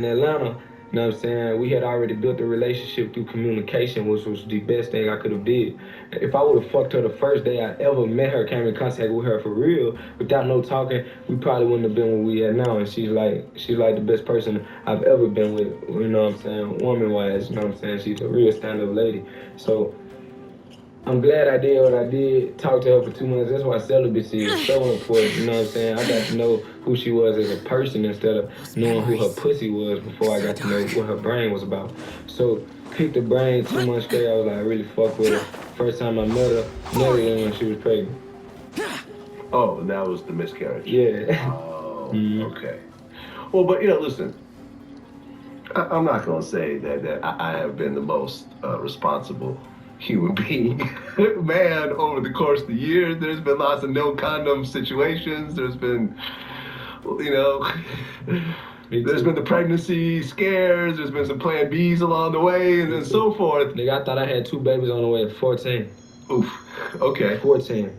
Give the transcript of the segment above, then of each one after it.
in Atlanta, you know what I'm saying, we had already built a relationship through communication, which was the best thing I could have did. If I would have fucked her the first day I ever met her, came in contact with her for real, without no talking, we probably wouldn't have been where we at now. And she's like the best person I've ever been with, you know what I'm saying, woman-wise, you know what I'm saying. She's a real stand-up lady. So I'm glad I did what I did. Talked to her for 2 months. That's why celibacy is so important. You know what I'm saying? I got to know who she was as a person instead of knowing who her pussy was before I got to know what her brain was about. So picked the brain 2 months straight. I was like, I really fuck with her. First time I met her when she was pregnant. Oh, and that was the miscarriage. Yeah. Oh, okay. Well, but listen. I'm not gonna say that I have been the most responsible human being. Man, over the course of the years, there's been lots of no condom situations. There's been, there's been the pregnancy scares. There's been some plan Bs along the way, and so forth. Nigga, I thought I had 2 babies on the way at 14. Oof. Okay. 14.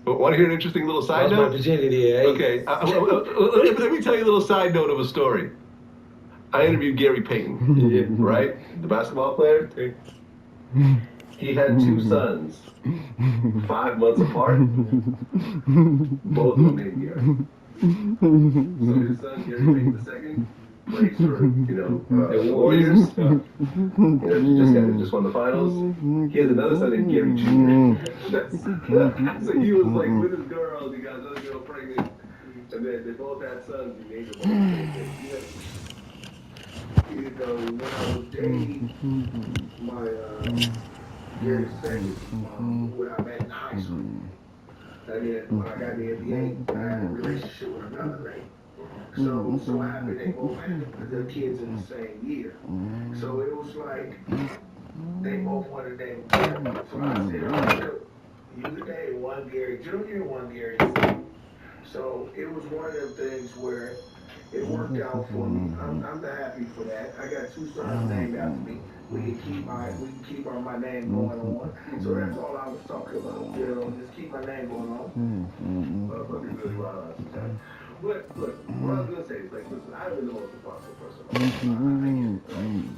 Want to hear an interesting little side note? Lost my virginity at 8. Okay. Let me tell you a little side note of a story. I interviewed Gary Payton, right? The basketball player. He had 2 sons, 5 months apart. Both of them named Gary. So his son, Gary Payton II, plays for, the Warriors. Just won the finals. He has another son named Gary Jr. So he was like with his girls. He got another girl pregnant, and then they both had sons. He named them both. When I was dating my Gary second, who I met in high school. And then when I got the NBA, I had a relationship with another lady. So happened they both had their kids in the same year. So it was like they both wanted to name Gary. So I said, you could name one Gary Jr., one Gary Sr. So it was one of them things where it worked out for me. I'm happy for that. I got 2 sons named after me. We can keep my name going on. So that's all I was talking about. Just keep my name going on. But look, what I was gonna say is like, listen, I don't even know what's responsible first of all.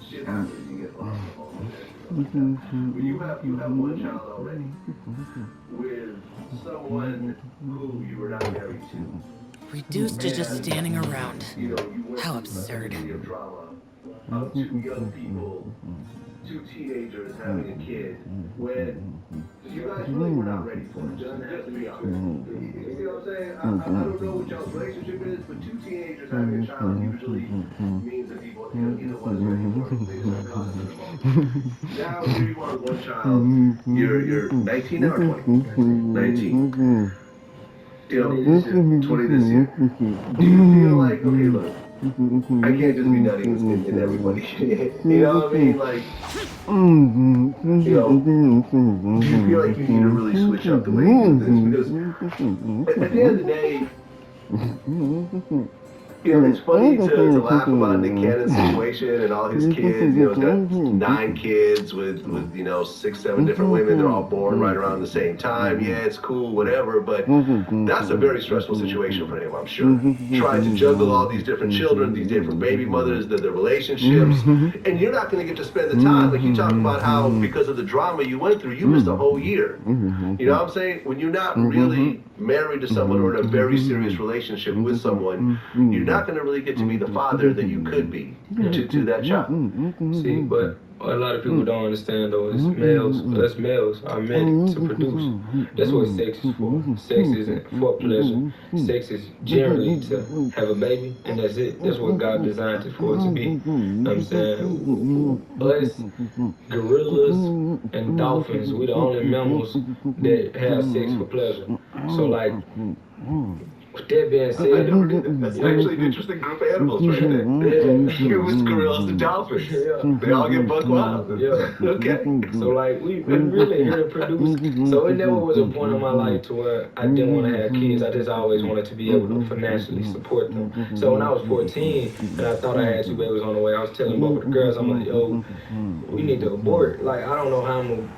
Shit happens, you get lost. When you have 1 child already with someone who you were not married to. Reduced to just standing around. How absurd. Of 2 young people, 2 teenagers having a kid, when you guys really were not ready for it, just to be honest. You see what I'm saying? I don't know what y'all's relationship is, but 2 teenagers having a child usually means that people, either one is ready for it. They just have condoms. Now, here you are with 1 child, you're 19 now or 20? 19. 20 this year. Do you feel like, okay, look, I can't just be nutting in everybody. You know what I mean? Like, do you feel like you need to really switch up the way you do this? Because at the end of the day, it's funny to laugh about Nick Cannon's situation and all his kids. He's got 9 kids with 6, 7 different women. They're all born right around the same time. Yeah, it's cool, whatever. But that's a very stressful situation for him, I'm sure. Trying to juggle all these different children, these different baby mothers, the relationships, and you're not going to get to spend the time. Like you talk about how because of the drama you went through, you missed a whole year. You know what I'm saying? When you're not really married to someone or in a very serious relationship with someone, you're not going to really get to be the father that you could be to that child. See, but what a lot of people don't understand though is us males are meant to produce. That's what sex is for. Sex isn't for pleasure. Sex is generally to have a baby, and that's it. That's what God designed it for it to be. You know what I'm saying? Us, gorillas, and dolphins, we're the only mammals that have sex for pleasure. So like, with that being said, that's actually an interesting group of animals right there. Humans, gorillas, and dolphins. They all get buck wild. Okay. So like we really here to produce. So it never was a point in my life to where I didn't want to have kids. I just always wanted to be able to financially support them. So when I was 14 and I thought I had 2 babies on the way, I was telling both of the girls, I'm like, yo, we need to abort. Like I don't know how I'm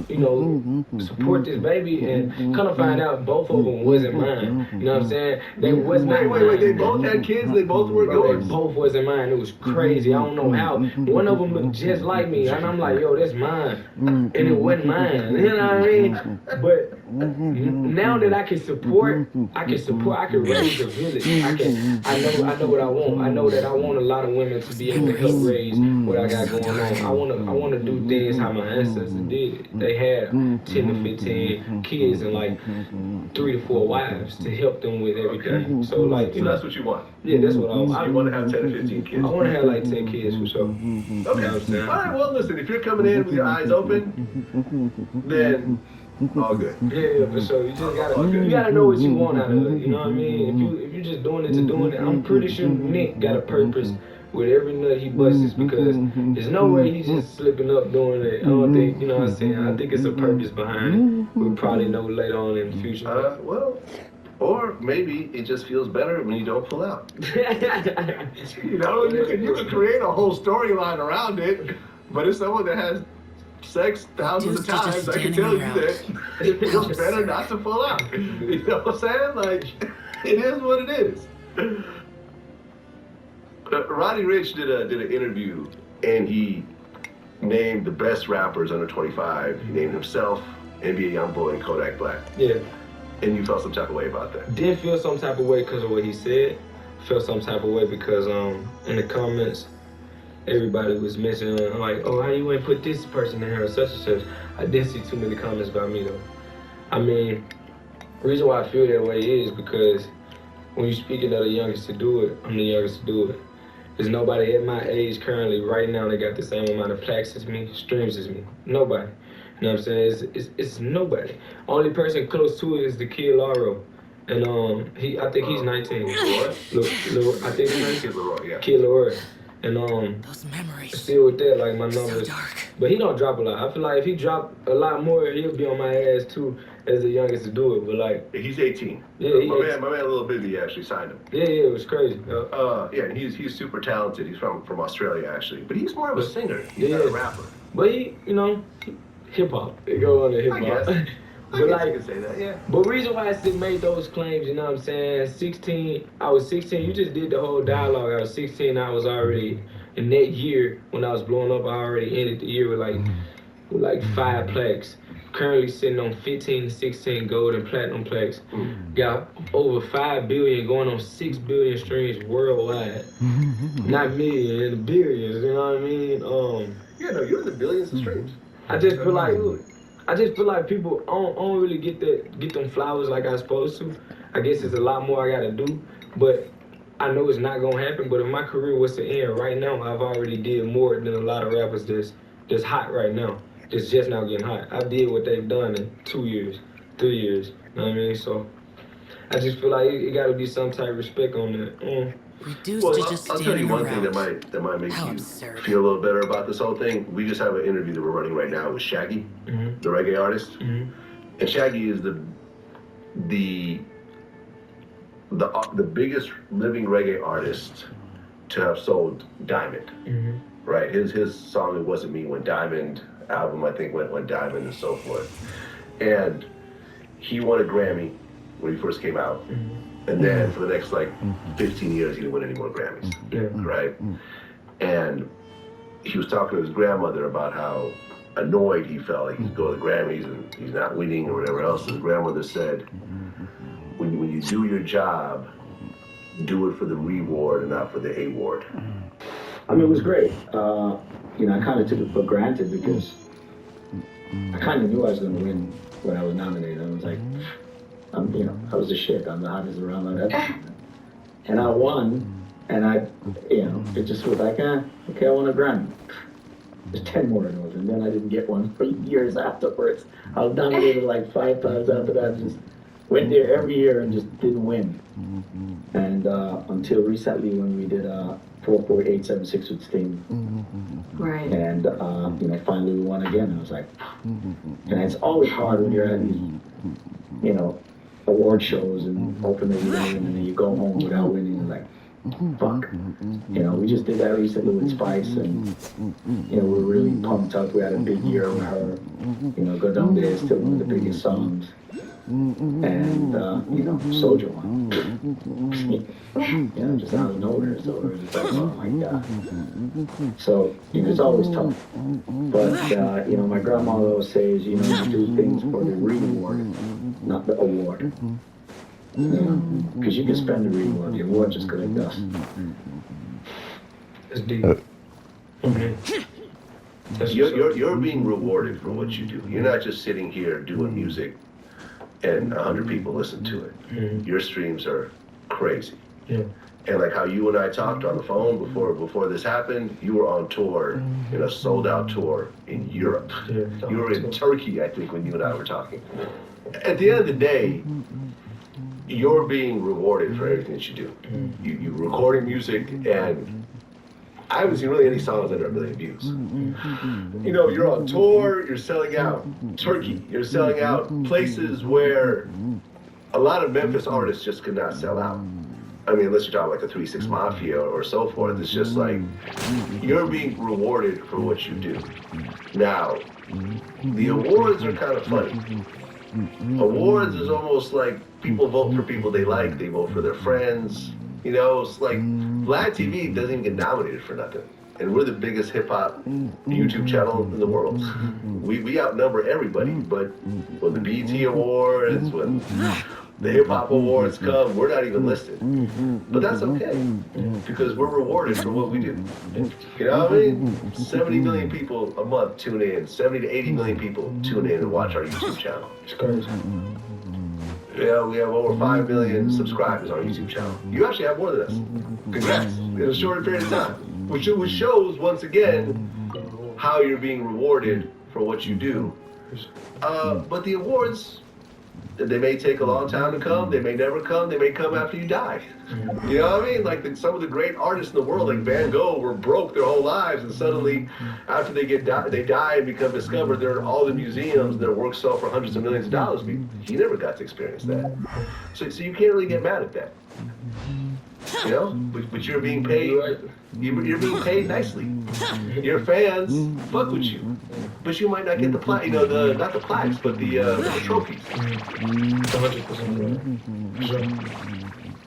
gonna support this baby, and kind of find out both of them wasn't mine. You know what I'm saying? They was not Wait. They mine. both had kids. They both were Bro, yours. they both wasn't mine. It was crazy. I don't know how. One of them looked just like me, and I'm like, yo, that's mine, and it wasn't mine. You know what I mean? But now that I can support, I can raise a village. I know what I want. I know that I want a lot of women to be able to help raise what I got going on. I wanna do things how my ancestors did it. They had 10 to 15 kids and like 3 to 4 wives to help them with everything. So like, So that's what you want. yeah, that's what I want. You want to have 10 to 15 kids. I want to have like 10 kids for sure. Okay. You know what I'm saying? All right. Well, listen. If you're coming in with your eyes open, then all good. Yeah, for sure. You gotta know what you want out of it. You know what I mean? If you're just doing it to doing it, I'm pretty sure Nick got a purpose with every nut he busts because there's no way he's just slipping up doing it. I don't think, you know what I'm saying? I think it's a purpose behind it. We'll probably know later on in the future. Well, or maybe it just feels better when you don't pull out. You know, you can create a whole storyline around it, but it's someone that has sex thousands of times. I can tell you that it feels better not to pull out. You know what I'm saying? Like, it is what it is. Roddy Ricch did an interview, and he named the best rappers under 25. He named himself, NBA Youngboy, and Kodak Black. Yeah. And you felt some type of way about that. Did feel some type of way because of what he said. Felt some type of way because in the comments, everybody was mentioning like, oh, how you ain't put this person in here or such and such. I didn't see too many comments about me though. I mean, the reason why I feel that way is because when you're speaking of the youngest to do it, I'm the youngest to do it. There's nobody at my age currently right now that got the same amount of plaques as me, streams as me. Nobody. You know what I'm saying? It's nobody. Only person close to it is the kid Laro. And I think he's 19. Leroy? I think he's 19. Kid Leroy, yeah. Kid Leroy. And Those memories. still with that, like my So numbers. dark. But he don't drop a lot. I feel like if he drop a lot more, he'll be on my ass too as the youngest to do it. But like, He's 18. Yeah, my man Lil Busy actually signed him. yeah, it was crazy. Yeah, and he's super talented. He's from Australia actually, but he's more of a singer. He's not a rapper. But he, you know, hip hop. They go on the hip I hop. guess. But I guess like, you can say that, yeah. but reason why I still made those claims, you know what I'm saying? I was 16. You just did the whole dialogue. I was 16. I was already in that year when I was blowing up. I already ended the year with like 5 plaques. Currently sitting on 15 to 16 gold and platinum plaques. Got over 5 billion, going on 6 billion streams worldwide. Not million, in the billions. You know what I mean? Yeah, no, you're in the billions of streams. I just feel like people don't really get them flowers like I'm supposed to. I guess it's a lot more I gotta do, but I know it's not gonna happen. But if my career was to end right now, I've already did more than a lot of rappers that's hot right now. It's just now getting hot. I did what they've done in 2 years, 3 years. You know what I mean? So I just feel like it gotta be some type of respect on that. Reduced Well, to just I'll tell you standing one thing around. that might make How you absurd. feel a little better about this whole thing. We just have an interview that we're running right now with Shaggy, the reggae artist, and Shaggy is the biggest living reggae artist to have sold Diamond. Right? His song "It Wasn't Me" went diamond. Album I think went diamond and so forth. And he won a Grammy when he first came out. And then for the next like 15 years, he didn't win any more Grammys, right? And he was talking to his grandmother about how annoyed he felt. Like he'd go to the Grammys and he's not winning or whatever else. And his grandmother said, when you do your job, do it for the reward and not for the award. I mean, it was great. You know, I kind of took it for granted because I kind of knew I was going to win when I was nominated. I was like, I was the shit. I'm the hottest around like that. And I won, and it just was like, okay, I won a Grammy. There's 10 more of those, and then I didn't get one for years afterwards. I was nominated like 5 times after that. Just went there every year and just didn't win. And until recently when we did 44876 with Sting. Right. And finally we won again. I was like, and it's always hard when you're at these, award shows and hoping that you win, and then you go home without winning. Like, fuck. We just did that recently with Spice, and we're really pumped up. We had a big year with her. Go Down There is still one of the biggest songs. and Soldier won. Just out of nowhere. So it was just like, oh my God. So it's always tough. But my grandmother always says, you do things for the reward, not the award. Because you can spend the reward, the award just collect dust. It's deep. You're being rewarded for what you do. You're not just sitting here doing music and 100 people listen to it. Your streams are crazy. Yeah. And like how you and I talked on the phone before this happened, you were on tour, in a sold-out tour in Europe. Yeah. You were in Turkey, I think, when you and I were talking. At the end of the day, you're being rewarded for everything that you do. You're recording music, and I haven't seen really any songs under 1 million views. You're on tour, you're selling out Turkey, you're selling out places where a lot of Memphis artists just could not sell out. I mean, unless you're talking like a 3 6 Mafia or so forth, it's just like, you're being rewarded for what you do. Now, the awards are kind of funny. Awards is almost like people vote for people they like, they vote for their friends. It's like Vlad TV doesn't even get nominated for nothing. And we're the biggest hip-hop YouTube channel in the world. We outnumber everybody, but when the BET Awards, when the hip-hop awards come, we're not even listed. But that's okay, because we're rewarded for what we do. You know what I mean? 70 million people a month tune in, 70 to 80 million people tune in and watch our YouTube channel. It's crazy. Yeah, we have over 5 million subscribers on our YouTube channel. You actually have more than us. Congrats. In a shorter period of time. Which shows, once again, how you're being rewarded for what you do. But the awards, they may take a long time to come. They may never come. They may come after you die. You know what I mean? Like some of the great artists in the world, like Van Gogh, were broke their whole lives, and suddenly, after they die and become discovered, they're in all the museums, and their works sell for hundreds of millions of dollars. He never got to experience that. So you can't really get mad at that. But you're being paid. You're being paid nicely. Your fans fuck with you, but you might not get the not the plaques, but the trophies. 100%.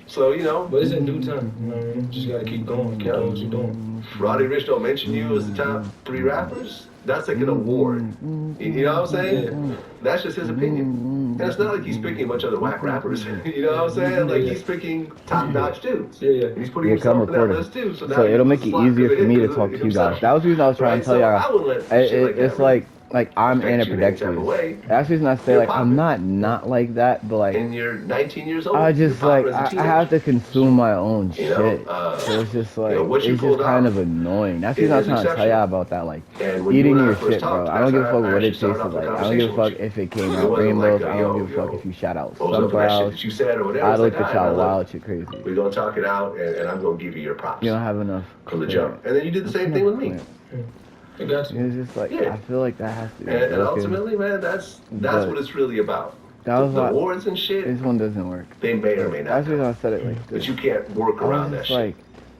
So but it's in due time. You know what I mean? Just gotta keep going. Keep doing what you're doing. Roddy Ricch don't mention you as the top 3 rappers. That's like an award. You know what I'm saying? Yeah. That's just his opinion. And it's not like he's picking a bunch of other whack rappers. You know what I'm saying? Like he's picking top-notch dudes. Yeah. And he's putting himself in that list too. So it'll make it easier for me to talk to you guys. That was the reason I was trying to tell y'all. It's like I'm in a production. That's the reason I say I'm not like that, but and you're 19 years old. I just I have to consume my own shit. So it's just it's just kind of annoying. That's the reason I was trying to tell y'all about that, eating your shit, bro. I don't give a fuck what it tastes like. I don't give a fuck if it came out rainbows. I don't give a fuck if you shout out sunflowers. I look at y'all wild shit crazy. We're gonna talk it out, and I'm gonna give you your props. You don't have enough from the jump, and then you did the same thing with me. I got you. It's just I feel like that has to be. And ultimately, man, that's what it's really about. That was the awards and shit. This one doesn't work. They may or may not. That's the reason I said it like this. But you can't work around that shit.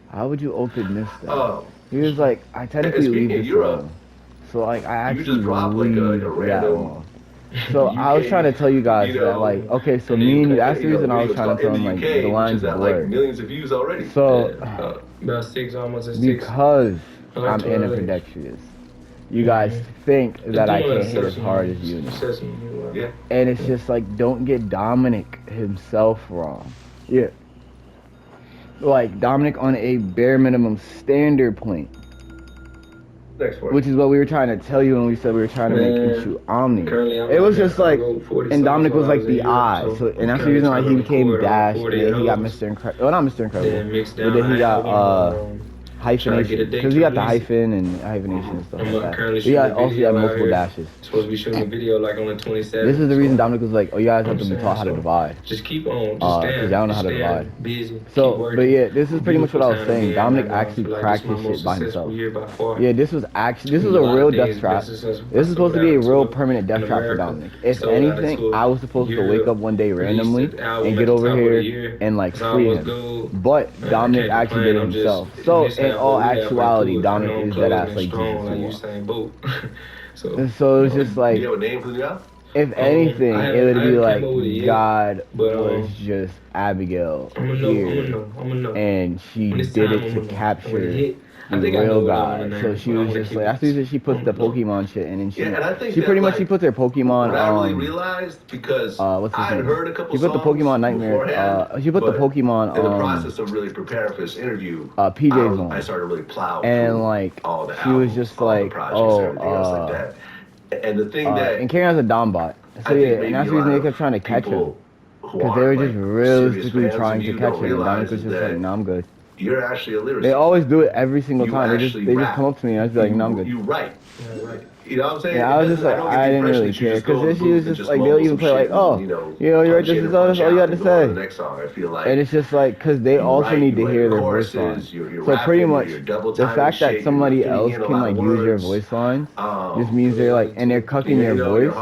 How would you open this stuff? He was like, I technically leave this alone. So I actually you just drop like a random. So I was trying to tell you guys that okay, so me and you. That's the reason I was trying to tell them the lines blurred. Millions of views already. So about 6, almost at 6. Because I'm in a production. You guys think that I can't hit as hard as you. Yeah. And it's just don't get Dominic himself wrong. Yeah. Dominic on a bare minimum standard point. Which is what we were trying to tell you when we said we were trying to make him shoot Omni. It was just and Dominic was the eye. So, and that's the reason why he became Dash. And then he got Mr. Incredible. Well, not Mr. Incredible. But then he got hyphenation, because he got the hyphen and hyphenation and stuff like that. We also had multiple dashes. Supposed to be shooting a video on the 27th. This is the reason Dominic was oh, you guys have to be taught how to divide. Just keep on, because I don't know how to divide. Busy. So, but yeah, this is pretty much what I was saying. Dominic actually practiced shit by himself. Yeah, this was a real death trap. This is supposed to be a real permanent death trap for Dominic. If anything, I was supposed to wake up one day randomly and get over here and free him. But Dominic actually did it himself. So in all actuality, Dominic is that ass Jesus. So it's just Do you have a name for the guy? If anything, it would be like God but, was just Abigail I'm gonna know. and she When it's did time, it to I'ma know. capture When it hit, I the think I know real what I wanna God. name So it, she but I was wanna just keep like, it after she puts the I'ma know. Pokemon shit in, and and I think she that, pretty much like, she put their Pokemon what I really realized, because what's his I had name? heard a couple She put the songs Pokemon Nightmare. beforehand, She put the but Pokemon in the process of really preparing for this interview, PJ's I on, started really plowing and through like all the she was albums, just all the like, projects, everything else like that. And the thing that and Karen has a Dom bot. So I think yeah, maybe and that's a the reason lot they kept of trying to catch him. people who Because they were aren't just like realistically serious fans trying of to you catch don't him, and realize Dominic was is just that like, no, I'm good. you're actually a lyricist. They always do it every single You time. They actually just rap. come up to me and I just be like, no, I'm good. You write. Yeah, right. You know what I'm saying? Yeah, I was just like, I didn't really care. Because then she was just like, they'll even play like, oh, you write this is all you had to say. The next song, I feel like. And it's just like, because they also need to hear their voice lines. So pretty much, the fact that somebody else can like use your voice lines just means they're like, and they're cucking your voice,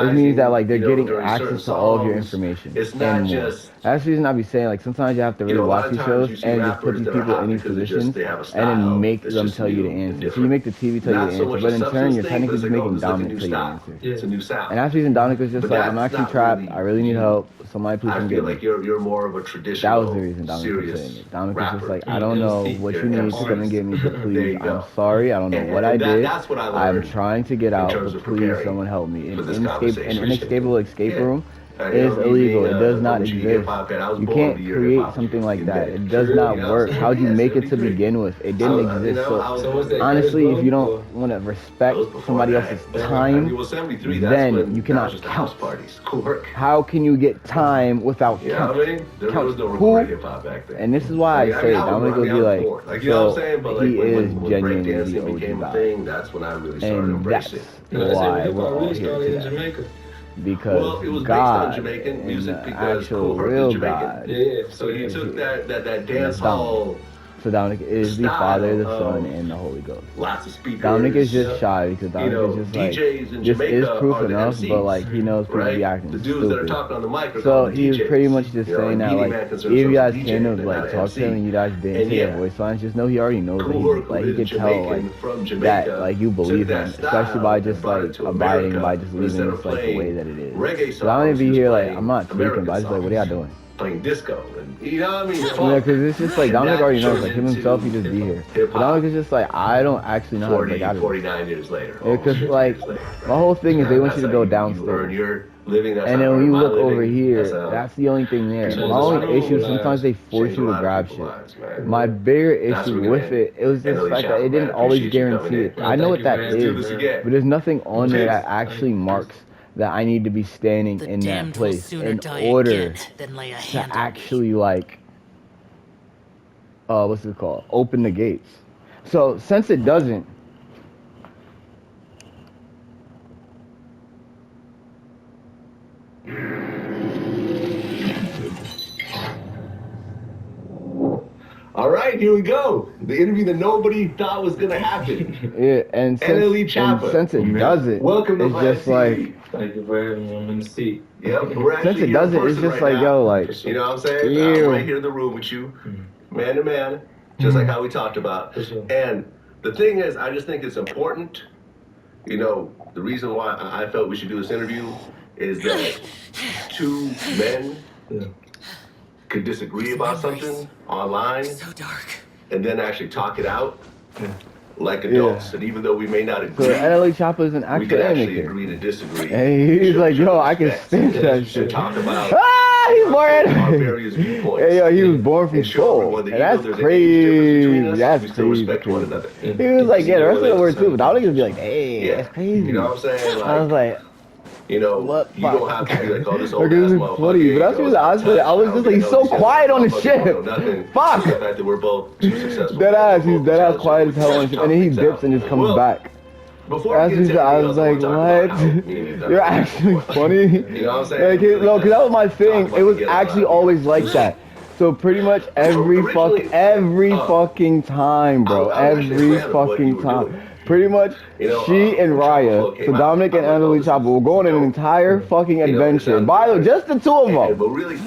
it means that like they're getting access to all of your information and more. That's the reason I be saying like sometimes you have to really watch these shows and just put these people in these positions and then make them tell you the answer. So you make the TV tell you the answer, but in turn you're technically just making Dominic tell you the answer. It's a new sound. And that's the reason Dominic was just like, I'm actually trapped. I really need help. Somebody please come get me. I feel like you're more of a traditional. That was the reason Dominic was saying it. Dominic was just like, I don't know what you need to come and get me, but please, I'm sorry. I don't know what I did. I'm trying to get out, but please, someone help me. An inescapable escape room is illegal. It does not exist. You can't create something like that. It does not work. How'd you make it to begin with? It didn't exist. So honestly, if you don't want to respect somebody else's time, then you cannot count. How can you get time without count? Who? And this is why I say Dominic will be like, so he is genuinely the OG guy. And that's why we're all here today. Because God and the actual real God. So you took that dance hall. So Dominic is the Father, the Son, and the Holy Ghost. Lots of speakers. Dominic is just shy because Dominic is just like, this is proof enough, but like he knows people be acting stupid. So he's pretty much just saying that like, if you guys kind of like talk to him and you guys didn't say your voice lines, just know he already knows that he could tell like that like you believe him, especially by just like abiding by just leaving this like the way that it is. So I'm gonna be here like I'm not tweaking, but I just like, what are y'all doing? Playing disco, and you know what I mean? Yeah, because it's just like Dominic already knows, like him himself, he just be here. But Dominic is just like, I don't actually know how to break out of it. 49 years later. Because like, my whole thing is they want you to go downstairs. And then when you look over here, that's the only thing there. My only issue is sometimes they force you to grab shit. My bigger issue with it, it was just like that it didn't always guarantee it. I know what that is, but there's nothing on there that actually marks that I need to be standing in that place in order to actually like, what's it called? Open the gates. So since it doesn't, all right, here we go. The interview that nobody thought was gonna happen. Yeah, and since it doesn't, welcome to it's just like. Thank you for having me. I'm in the seat. Yep, since it doesn't, it's just like, yo, like, you know what I'm saying? I'm right here in the room with you, man to man, just like how we talked about. And the thing is, I just think it's important. You know, the reason why I felt we should do this interview is that two men could disagree about something online, so dark, and then actually talk it out. Like adults, and even though we may not agree, so NLE Choppa is an actual we can actually animator. agree to disagree. And he's like, yo, I can stand that shit. Talk about he's born. Hey, yo, he was born from soul. And that's crazy. That's crazy. He was like, yeah, the rest of the word too, but I was gonna be like, hey, that's crazy. You know what I'm saying? Like, I was like, you know, what? You don't have to be like, oh, this old ass motherfucker. Funny, but that's what I was just like, he's so quiet on the ship. Fuck. The fact that we're both too successful. He's dead ass quiet as hell on the ship, and then he dips and just comes back. I was like, what? You're actually funny. You know what I'm saying? Like, no, because that was my thing. It was actually always like that. So pretty much every fucking time, bro. Every fucking time. Pretty much, she and Raya, so Dominic and NLE Choppa, will go on an entire fucking adventure. By the way, just the two of them.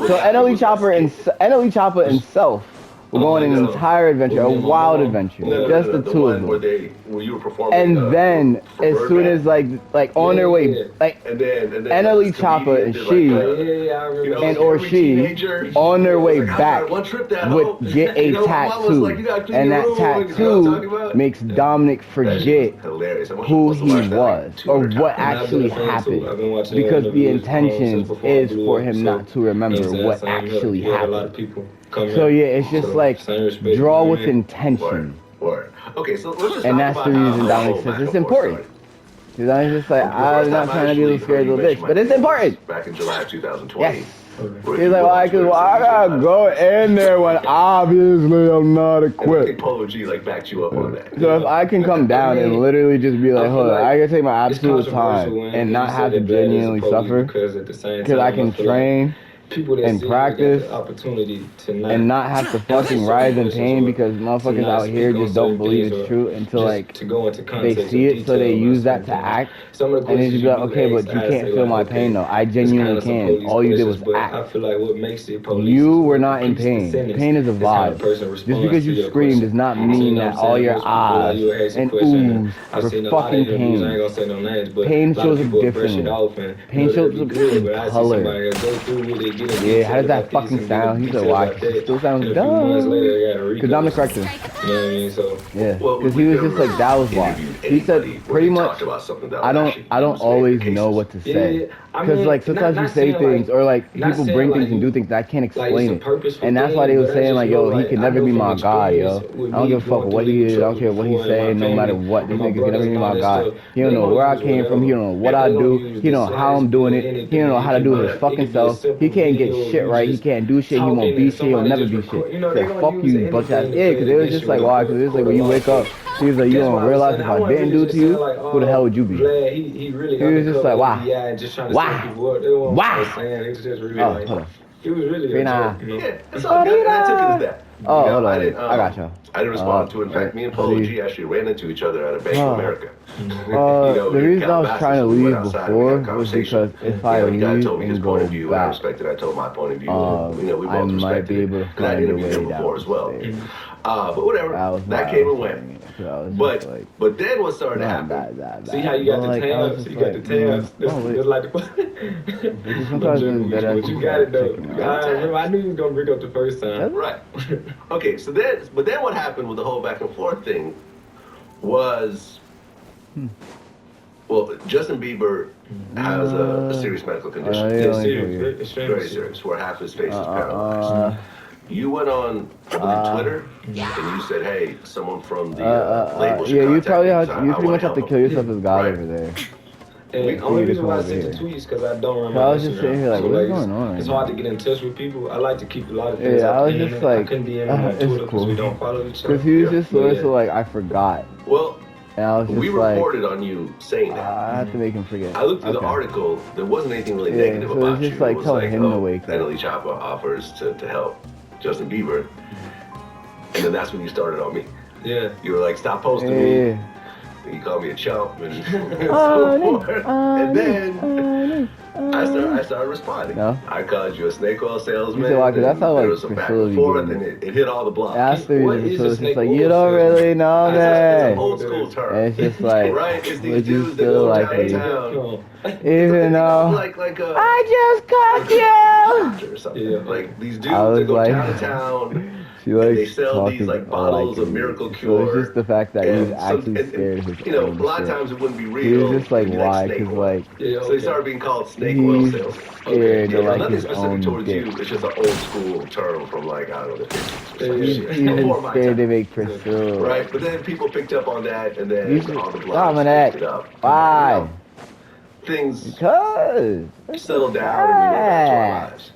So NLE Choppa and Self We're going on an entire adventure, a wild adventure, just the two of them. Where you were performing. And then, as soon as like on their way, like Annalie Choppa and she, and or she, on their way back, would get a tattoo, and that tattoo makes Dominic forget who he was or what actually happened, because the intention is for him not to remember what actually happened. So yeah, it's just like draw with intention. Okay, so let's just and that's the reason Dominic says it's important. Because I'm just like, I'm not trying to be a little scared little bitch, but it's important. Back in July of 2020. Yes. He's like, why? Because I gotta go in there when obviously I'm not equipped. I think Polo G like backed you up on that. So if I can come down and literally just be like, hold on, I gotta take my absolute time and not have to genuinely suffer, because I can train and practice and not have to fucking writhe in pain because motherfuckers out here just don't believe it's true until like they see it, so they use that to act, and then just be like, okay, but you can't feel my pain though. I genuinely can. All you did was act. You were not in pain. Pain is a vibe. Just because you scream does not mean that all your eyes and oohs were fucking pain. Pain shows up differently. Pain shows up in color. Yeah, how does that fucking sound? He said, why? It still sounds dumb. Because I'm the corrector. You know what I mean? So yeah, because he was just like, that was why. He said pretty much, I don't always know what to say. Because like sometimes you say things or like people bring things and do things that I can't explain it. And that's why they were saying like, yo, he can never be my God, yo. I don't give a fuck what he is. I don't care what he's saying, no matter what. This nigga can never be my God. He don't know where I came from. He don't know what I do. He don't know how I'm doing it. He don't know how to do it his fucking self. He can't get shit right. He can't do shit. He won't be shit. He'll never be shit. So fuck you, bunch ass. Yeah, because it was just like, why? Because it was like when you wake up, he was like, you don't realize if I didn't do it to you, who the hell would you be? He was just like, why? Why? Why? Oh, hold on. It was really yeah, it's all good. And I took it as that. Oh, hold on. I got you. I didn't respond to it. In fact, me and Polo G actually ran into each other at a Bank of America. The reason I was trying to leave before was because if I leave and go back, I respected. I told my point of view. We I both might be able to find a way down before as well. the stairs. But whatever. That came and went. But then what started to happen? See how you got the tabs? You got the tabs. Just like the. Sometimes but you got it though. Remember, I knew you was gonna bring up the first time. Right. Okay. So then what happened with the whole back and forth thing was, well, Justin Bieber has a serious medical condition. Very serious, where half his face is paralyzed. You went on, I believe, Twitter, and you said, "Hey, someone from the label should you probably you pretty much have to kill yourself as God over there." And the only reason why I sent the tweets because I don't remember. I was just sitting here like, what's going on? It's hard to get in touch with people. I like to keep a lot of things. Yeah, I was just like, I couldn't DM him on Twitter because we don't follow each other. Because he was just sort of like, I forgot. Well, and I was just we reported on you saying that. I have to make him forget. I looked through the article. There wasn't anything really negative about you. So it was just like telling him to wake up. Annalie Choppa offers to help Justin Bieber. And then that's when you started on me. Yeah. You were like, stop posting me. And you called me a chump and so forth. And then I started responding. No? I called you a snake oil salesman. You said, why? Because that's how there was some back and forth, and it hit all the blocks. That's the reason. So it's just like, you don't really know me. It's an old school term. And it's just like, right? It's these would you dudes that still go like me? downtown. Even though I just caught you. Or something. Like these dudes that go downtown. They sell these like bottles of Miracle Cure. So it's just the fact that he's actually scared of his a own lot of shit. times it wouldn't be real. He was just like, why? Because like, so they started being called snake oil sales. Scared of like nothing his specific own towards dick. you. It's just an old school term from like, I don't know, the 50s. He's even scared to make Priscilla. Right, but then people picked up on that, and then all the blogs Dominic, picked it up. why? Things because settled down and we went back to our lives.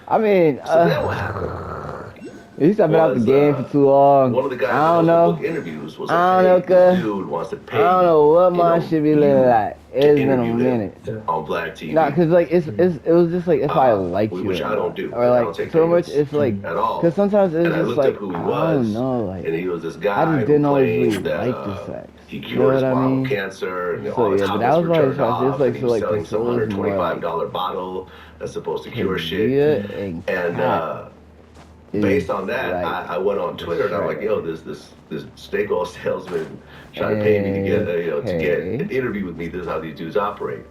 I mean, so then what happened? He's been out the game for too long. One of the guys I don't know. Interviews was I don't know, dude wants to pay. I don't know what mine should be looking like. It's been a minute. On Black TV. Nah, cause like it was just like if I liked you, which I don't do, or like so much. It's like at all. Cause sometimes it's and just like I don't know, like and he was this guy. I just didn't always really that, like the sex. He cured you know what I mean? Cancer. And so yeah, but that was why it's like so like selling some $125 like bottle that's supposed to cure shit. Yeah, and based on that, like, I went on Twitter and I'm like, yo, this steak oil salesman trying to pay me to get to get an interview with me. This is how these dudes operate.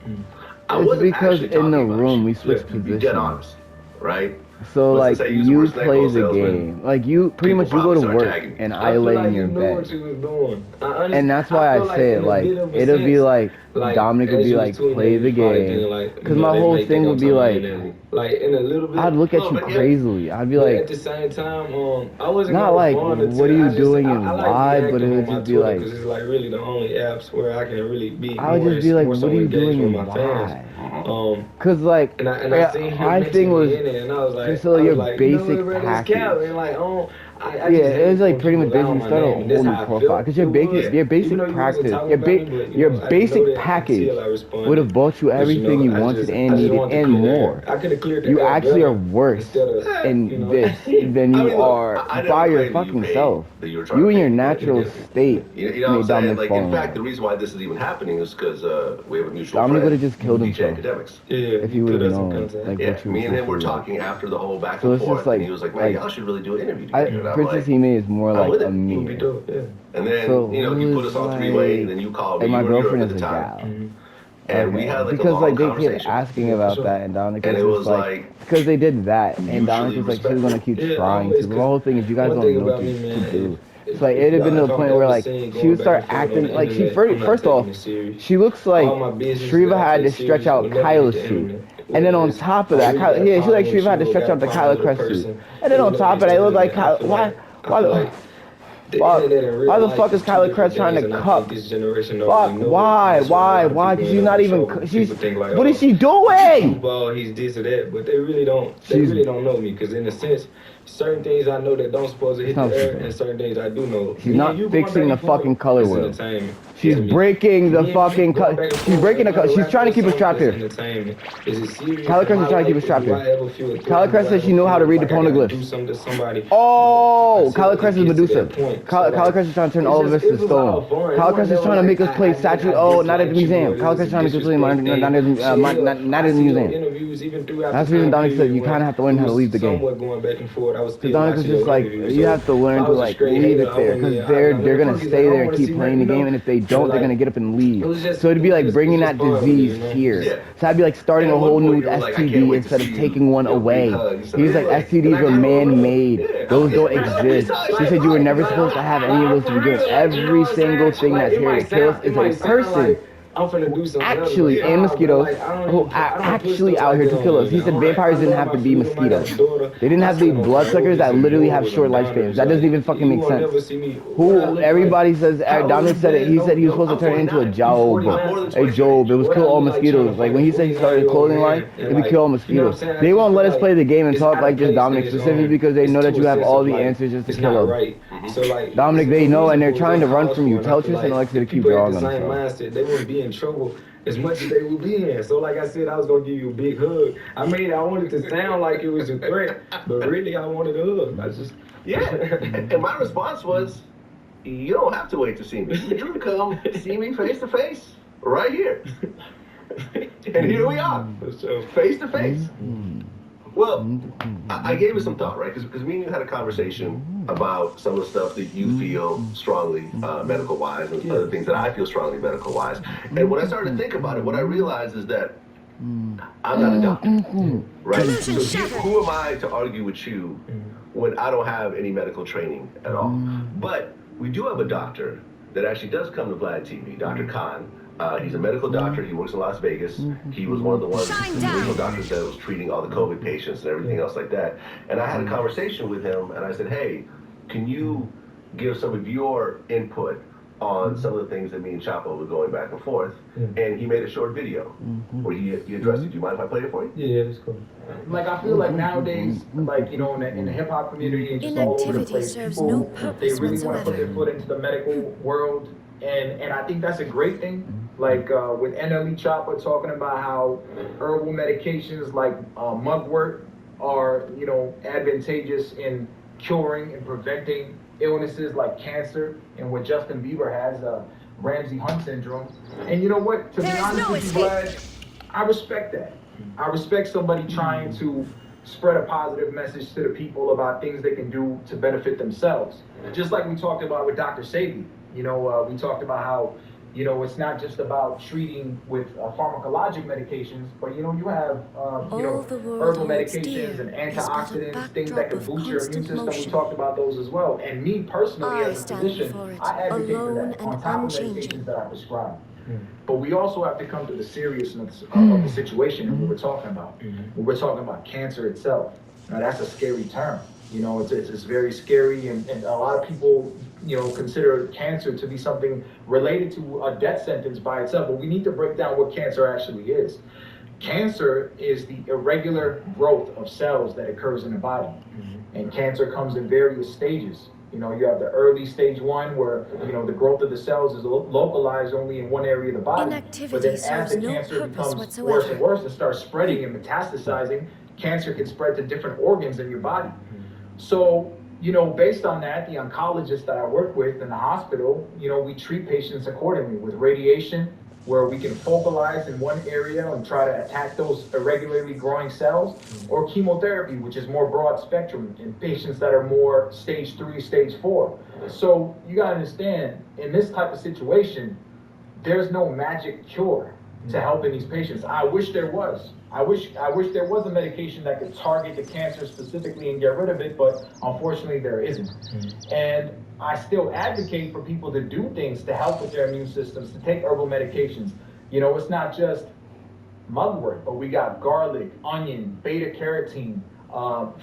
I wasn't because actually in the talking about room you. we switched To be positions. dead honest, right? So Let's like say you you were a play the salesman, game, like you pretty much you go to work and I lay in your bed, and that's why I say it like it'll be like Dominic would be like play the game, because my whole thing would be like in a little bit. I'd look at you crazily. I'd be like, at the same time, I wasn't not like what are you doing and why, but it would just be like, because it's like really the only apps where I can really be. I would just be like, what are you doing and why? Cause like my thing was, so your basic package. It was like pretty much basically start a whole new profile, because your basic practice, your basic package would have bought you everything you wanted and needed and more. You actually are worse in this than you are by your fucking self. You in your natural state you know what I'm saying? Like, in fact, the reason why this is even happening is because we have a mutual Dominic friend. would have just killed himself. Academics. If he would have known, like, Yeah, what you me and him were like. talking after the whole back So and it's just forth, like, and he was like, man, y'all should really do an interview together. Princess Hime is more like a me. And then, So you put us on three-way, and then you called me. And my you were in girlfriend Europe is at a the time. gal. And we had like because a long like they conversation. kept asking about that, and Dominic and it was was just like, because they did that, and Dominic was like, she was gonna keep trying to. But the whole thing is, you guys don't know what to do. It's like it'd have been to the point where like she would start acting like she first off, she looks like Shriva had to stretch out Kyla's suit. And then on top of that, she like Shriva had to stretch out the Kyla Crest suit. And then on top of that, it looked like Kyla, why the fuck is Kyla Crest trying to cup? Fuck, why? Because she's not even, what is she doing? He's this or that, but they really don't know me, because in a sense, certain things I know that don't supposed to hit the air, and certain things I do know. She's not fixing the fucking color wheel. She's breaking the fucking color. She's breaking the color. She's trying to keep us trapped here. Kyla Crest is trying to keep us trapped here. Kyla Crest says she knew how to read the poneglyphs. Oh, Kyla Crest is Medusa. Kyla Crest is trying to turn all of us to stone. Kyla Crest is trying to make us play statue. Oh, not at the museum. Kyla Crest is trying to make us play not at the museum. That's the reason Dominic said you kind of have to learn how to leave the game. Because Dominic was just like, you have to learn to like leave it there, because they're gonna stay there and keep playing the game, and if they don't, they're gonna get up and leave. So it'd be like bringing that disease here. So that'd be like starting a whole new STD instead of taking one away. He's like, STDs were man-made. Those don't exist. He said you were never supposed to have any of those to begin with. Every single thing that's here to kill us is a person. Actually, and mosquitoes who are actually out here to kill us. He said vampires didn't have to be mosquitoes. They didn't have to be bloodsuckers that literally have short lifespans. That doesn't even fucking make sense. Everybody says, Dominic said it, he said he was supposed to turn it into a job. A job. It was kill all mosquitoes. Like when he said he started a clothing line, it would kill all mosquitoes. They won't let us play the game and talk like this, Dominic, specifically because they know that you have all the answers just to kill us. Dominic, they know, and they're trying to run from you. Tell Tristan and Alexia to keep drawing on themselves. They wouldn't be in trouble as much as they would be in. So like I said, I was gonna give you a big hug. I wanted to sound like it was a threat, but really I wanted a hug. And my response was, you don't have to wait to see me. You can come see me face to face right here. And here we are, face to face. Well, I gave it some thought, right? Because me and you had a conversation about some of the stuff that you feel strongly medical-wise, and other things that I feel strongly medical-wise. And when I started to think about it, what I realized is that I'm not a doctor, right? So who am I to argue with you when I don't have any medical training at all? But we do have a doctor that actually does come to Vlad TV, Dr. Khan. He's a medical doctor. He works in Las Vegas. He was one of the original doctors that was treating all the COVID patients and everything else like that. And I had a conversation with him, and I said, hey, can you give some of your input on some of the things that me and Chapo were going back and forth? And he made a short video where he addressed it. Do you mind if I play it for you? Yeah, that's cool. Like, I feel like nowadays, like, you know, in the hip-hop community and just all over the place, people, they really want to put their foot into the medical world. And I think that's a great thing. Like with NLE Chopper talking about how herbal medications like mugwort are, you know, advantageous in curing and preventing illnesses like cancer, and what Justin Bieber has, Ramsey Hunt syndrome. And you know what? To be honest with you, Vlad, I respect that. I respect somebody trying to spread a positive message to the people about things they can do to benefit themselves. Just like we talked about with Dr. Sabi, we talked about how, it's not just about treating with pharmacologic medications, but you have herbal medications and antioxidants, things that can boost your immune system. We talked about those as well. And me personally, as a physician, I advocate for that on top of medications that I prescribe. But we also have to come to the seriousness of the situation and what we're talking about. When we're talking about cancer itself, now that's a scary term. It's very scary, and a lot of people, consider cancer to be something related to a death sentence by itself. But we need to break down what cancer actually is. Cancer is the irregular growth of cells that occurs in the body, and cancer comes in various stages. You have the early stage 1 where, the growth of the cells is localized only in one area of the body. But then as the cancer becomes worse and worse and starts spreading and metastasizing, cancer can spread to different organs in your body. So, based on that, the oncologists that I work with in the hospital, we treat patients accordingly with radiation, where we can focalize in one area and try to attack those irregularly growing cells, or chemotherapy, which is more broad spectrum in patients that are more stage 3, stage 4. So you gotta understand, in this type of situation, there's no magic cure to helping these patients. I wish there was. I wish there was a medication that could target the cancer specifically and get rid of it, but unfortunately there isn't. And I still advocate for people to do things to help with their immune systems, to take herbal medications. It's not just mugwort, but we got garlic, onion, beta carotene,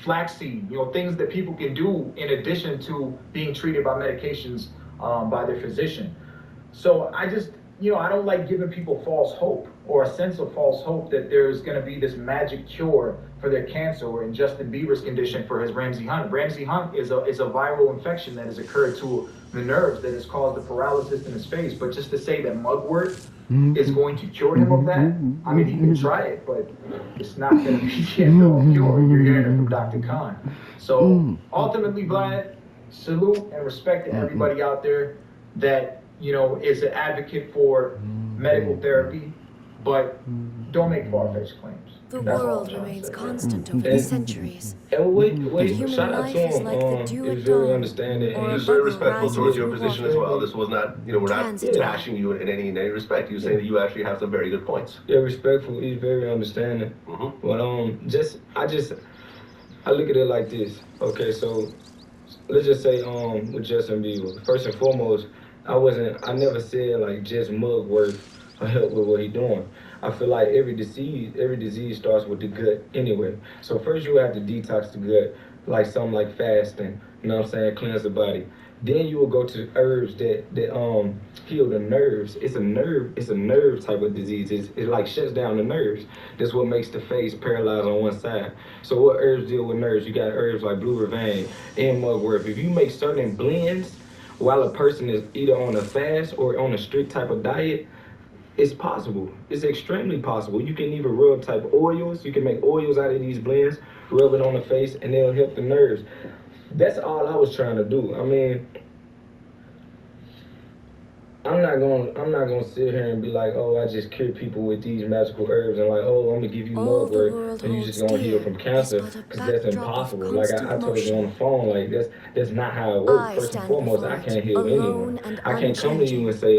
flaxseed, things that people can do in addition to being treated by medications by their physician. So I just, I don't like giving people false hope or a sense of false hope that there's going to be this magic cure for their cancer, or in Justin Bieber's condition for his Ramsay Hunt. Ramsay Hunt is a viral infection that has occurred to the nerves that has caused the paralysis in his face. But just to say that mugwort is going to cure him of that, I mean, he can try it, but it's not going to be the end-all cure. You're hearing it from Dr. Khan. So ultimately, Vlad, salute and respect to everybody out there that, is an advocate for medical therapy, but don't make far-fetched claims. The world remains constant over the centuries. And wait, human shout out life to is him. like the dew at He's very dawn, understanding. or And a he's Very bubble respectful rising towards your through position water. as well. This was not, we're not Transitory. bashing you in any respect. You're saying that you actually have some very good points. Yeah, respectful. He's very understanding. But I look at it like this. Okay, so let's just say with Justin Bieber. First and foremost, I never said like just mugwort or help with what he doing. I feel like every disease starts with the gut anyway. So first you have to detox the gut, like something like fasting, cleanse the body. Then you will go to herbs that heal the nerves. It's a nerve type of disease. It like shuts down the nerves. That's what makes the face paralyzed on one side. So what herbs deal with nerves? You got herbs like blue vervain and mugwort. If you make certain blends while a person is either on a fast or on a strict type of diet, it's possible. It's extremely possible. You can even rub type of oils. You can make oils out of these blends, rub it on the face, and they'll help the nerves. That's all I was trying to do. I mean, I'm not gonna sit here and be like, oh, I just cure people with these magical herbs and like, oh, I'm gonna give you mugwort and you just gonna heal from cancer, because that's impossible. Like I told you on the phone, like that's not how it works. First and foremost, I can't heal anyone. I can't come to you and say,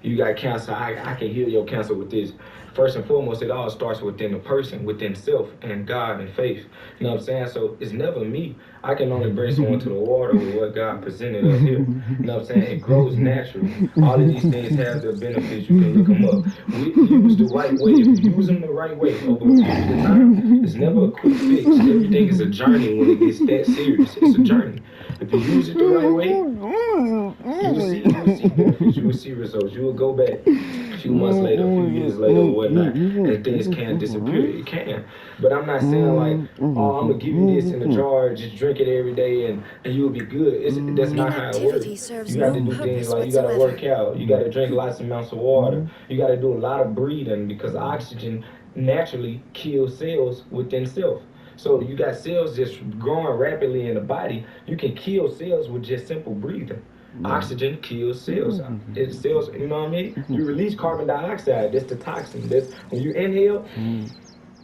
you got cancer, I can heal your cancer with this. First and foremost, it all starts within the person, within self and God and faith. You know what I'm saying? So it's never me. I can only bring someone to the water with what God presented us here. You know what I'm saying? It grows naturally. All of these things have their benefits. You can look them up. We use the right way. If you use them the right way over the time, it's never a quick fix. Everything is a journey when it gets that serious. It's a journey. If you use it the right way, you will see benefits. You will see results. You will go back a few months later, a few years later, or whatnot, and things can disappear. It can. But I'm not saying like, oh, I'm going to give you this in a jar, just drink it every day, and you'll be good. That's not how it works. You got to do things like, you got to work out. You got to drink lots of amounts of water. You got to do a lot of breathing, because oxygen naturally kills cells within self. So you got cells just growing rapidly in the body. You can kill cells with just simple breathing. Oxygen kills cells. It's cells, you know what I mean? You release carbon dioxide. That's the toxin. That's when you inhale,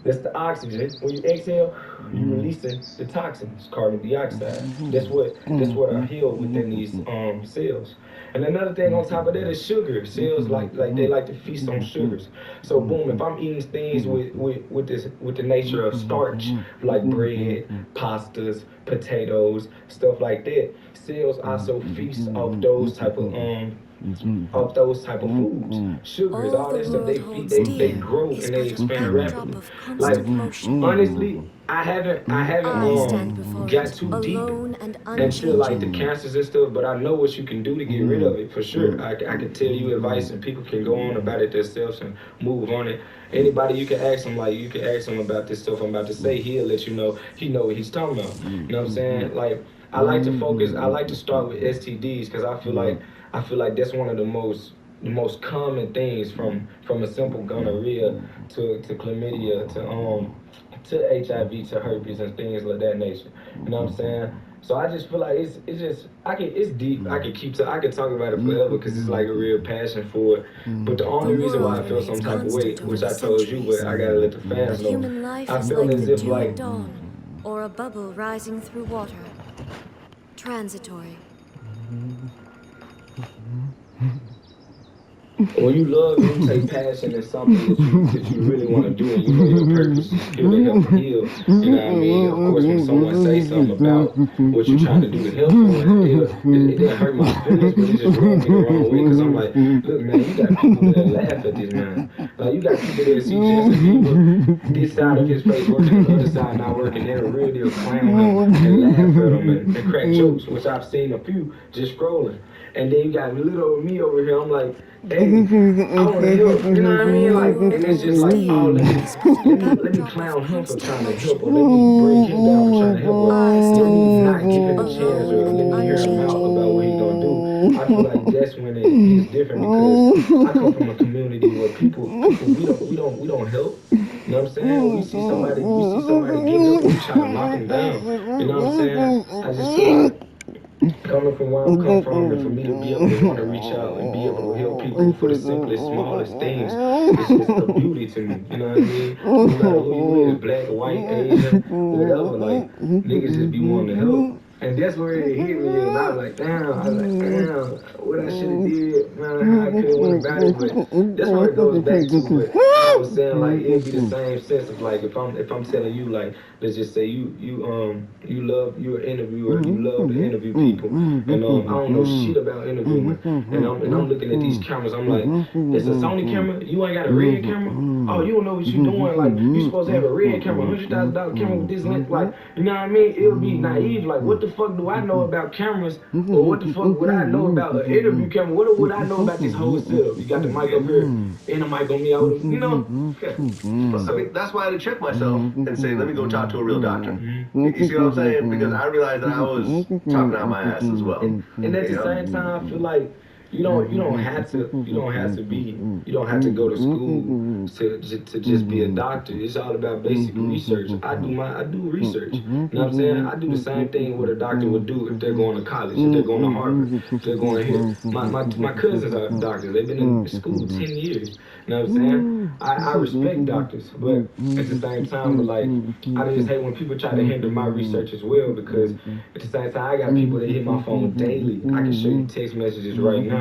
That's the oxygen. When you exhale, you releasing the toxins, carbon dioxide. That's what are healed within these cells. And another thing on top of that is sugar. Cells like they like to feast on sugars. So boom, if I'm eating things with the nature of starch, like bread, pastas, potatoes, stuff like that, cells also feast off those type of foods. Sugars, all that stuff they feed, they grow and they expand rapidly. Like honestly, I haven't got too deep into like the cancers and stuff, but I know what you can do to get rid of it for sure. I can tell you advice and people can go on about it themselves and move on it. Anybody you can ask him about this stuff I'm about to say, he'll let you know he know what he's talking about. You know what I'm saying? Like I like to start with STDs because I feel like that's one of the most common things from a simple gonorrhea to chlamydia to HIV to herpes and things like that nature. You know what I'm saying? So I just feel like it's deep. I could talk about it forever because it's like a real passion for it. But the only reason why I feel some type of way, which I told you, but I gotta let the fans know. I feel as if like dawn, or a bubble rising through water. Transitory. when you love and you take passion in something that you really want to do and you know your purpose is here to help heal, you know what I mean? Of course, when someone says something about what you're trying to do to help someone, it didn't hurt my feelings, but it just rubbed me the wrong way because I'm like, look, man, you got people that laugh at this man. Like, you got people that see Genshin Impact, this side of his face working, the other side not working. They're a real deal clown him and laugh at him and crack jokes, which I've seen a few just scrolling. And then you got little old me over here. I'm like, hey, I want to help. You know what I mean? Like, and it's just like, oh, let me clown him for trying to help, or let me bring him down for trying to help, or let me not give him a chance, or let me hear him out about what he's gonna do. I feel like that's when it is different because I come from a community where people we don't help. You know what I'm saying? We see somebody getting up, we try to knock him down. You know what I'm saying? I just feel like, coming from where I'm come from, and for me to be able to want to reach out and be able to help people for the simplest, smallest things, it's just a beauty to me. You know what I mean? No matter who you is, black, white, Asian, whatever, like, niggas just be wanting to help. And that's where it hit me, and I was like, damn, what I should have did, man, how I could have went about it, but that's where it goes back to. But I was saying, like, it'd be the same sense of, like, if I'm telling you, like, let's just say you're an interviewer, you love to interview people, and I don't know shit about interviewing, and I'm looking at these cameras, I'm like, it's a Sony camera, you ain't got a red camera? Oh, you don't know what you're doing, like, you supposed to have a red camera, $100,000 camera with this lens, like, you know what I mean? It'll be naive, like, what the fuck do I know about cameras, or what the fuck would I know about an interview camera? What would I know about this whole setup? You got the mic up here and the mic on me, I would, you know? Yeah. I mean, that's why I had to check myself and say, let me go talk to a real doctor. You see what I'm saying? Because I realized that I was talking out my ass as well. And at the same time, I feel like you don't have to go to school to just be a doctor. It's all about basic research. I do research. You know what I'm saying? I do the same thing what a doctor would do if they're going to college, if they're going to Harvard, if they're going here. My cousins are doctors. They've been in school 10 years. You know what I'm saying? I respect doctors, but at the same time, like, I just hate when people try to hinder my research as well, because at the same time, I got people that hit my phone daily. I can show you text messages right now.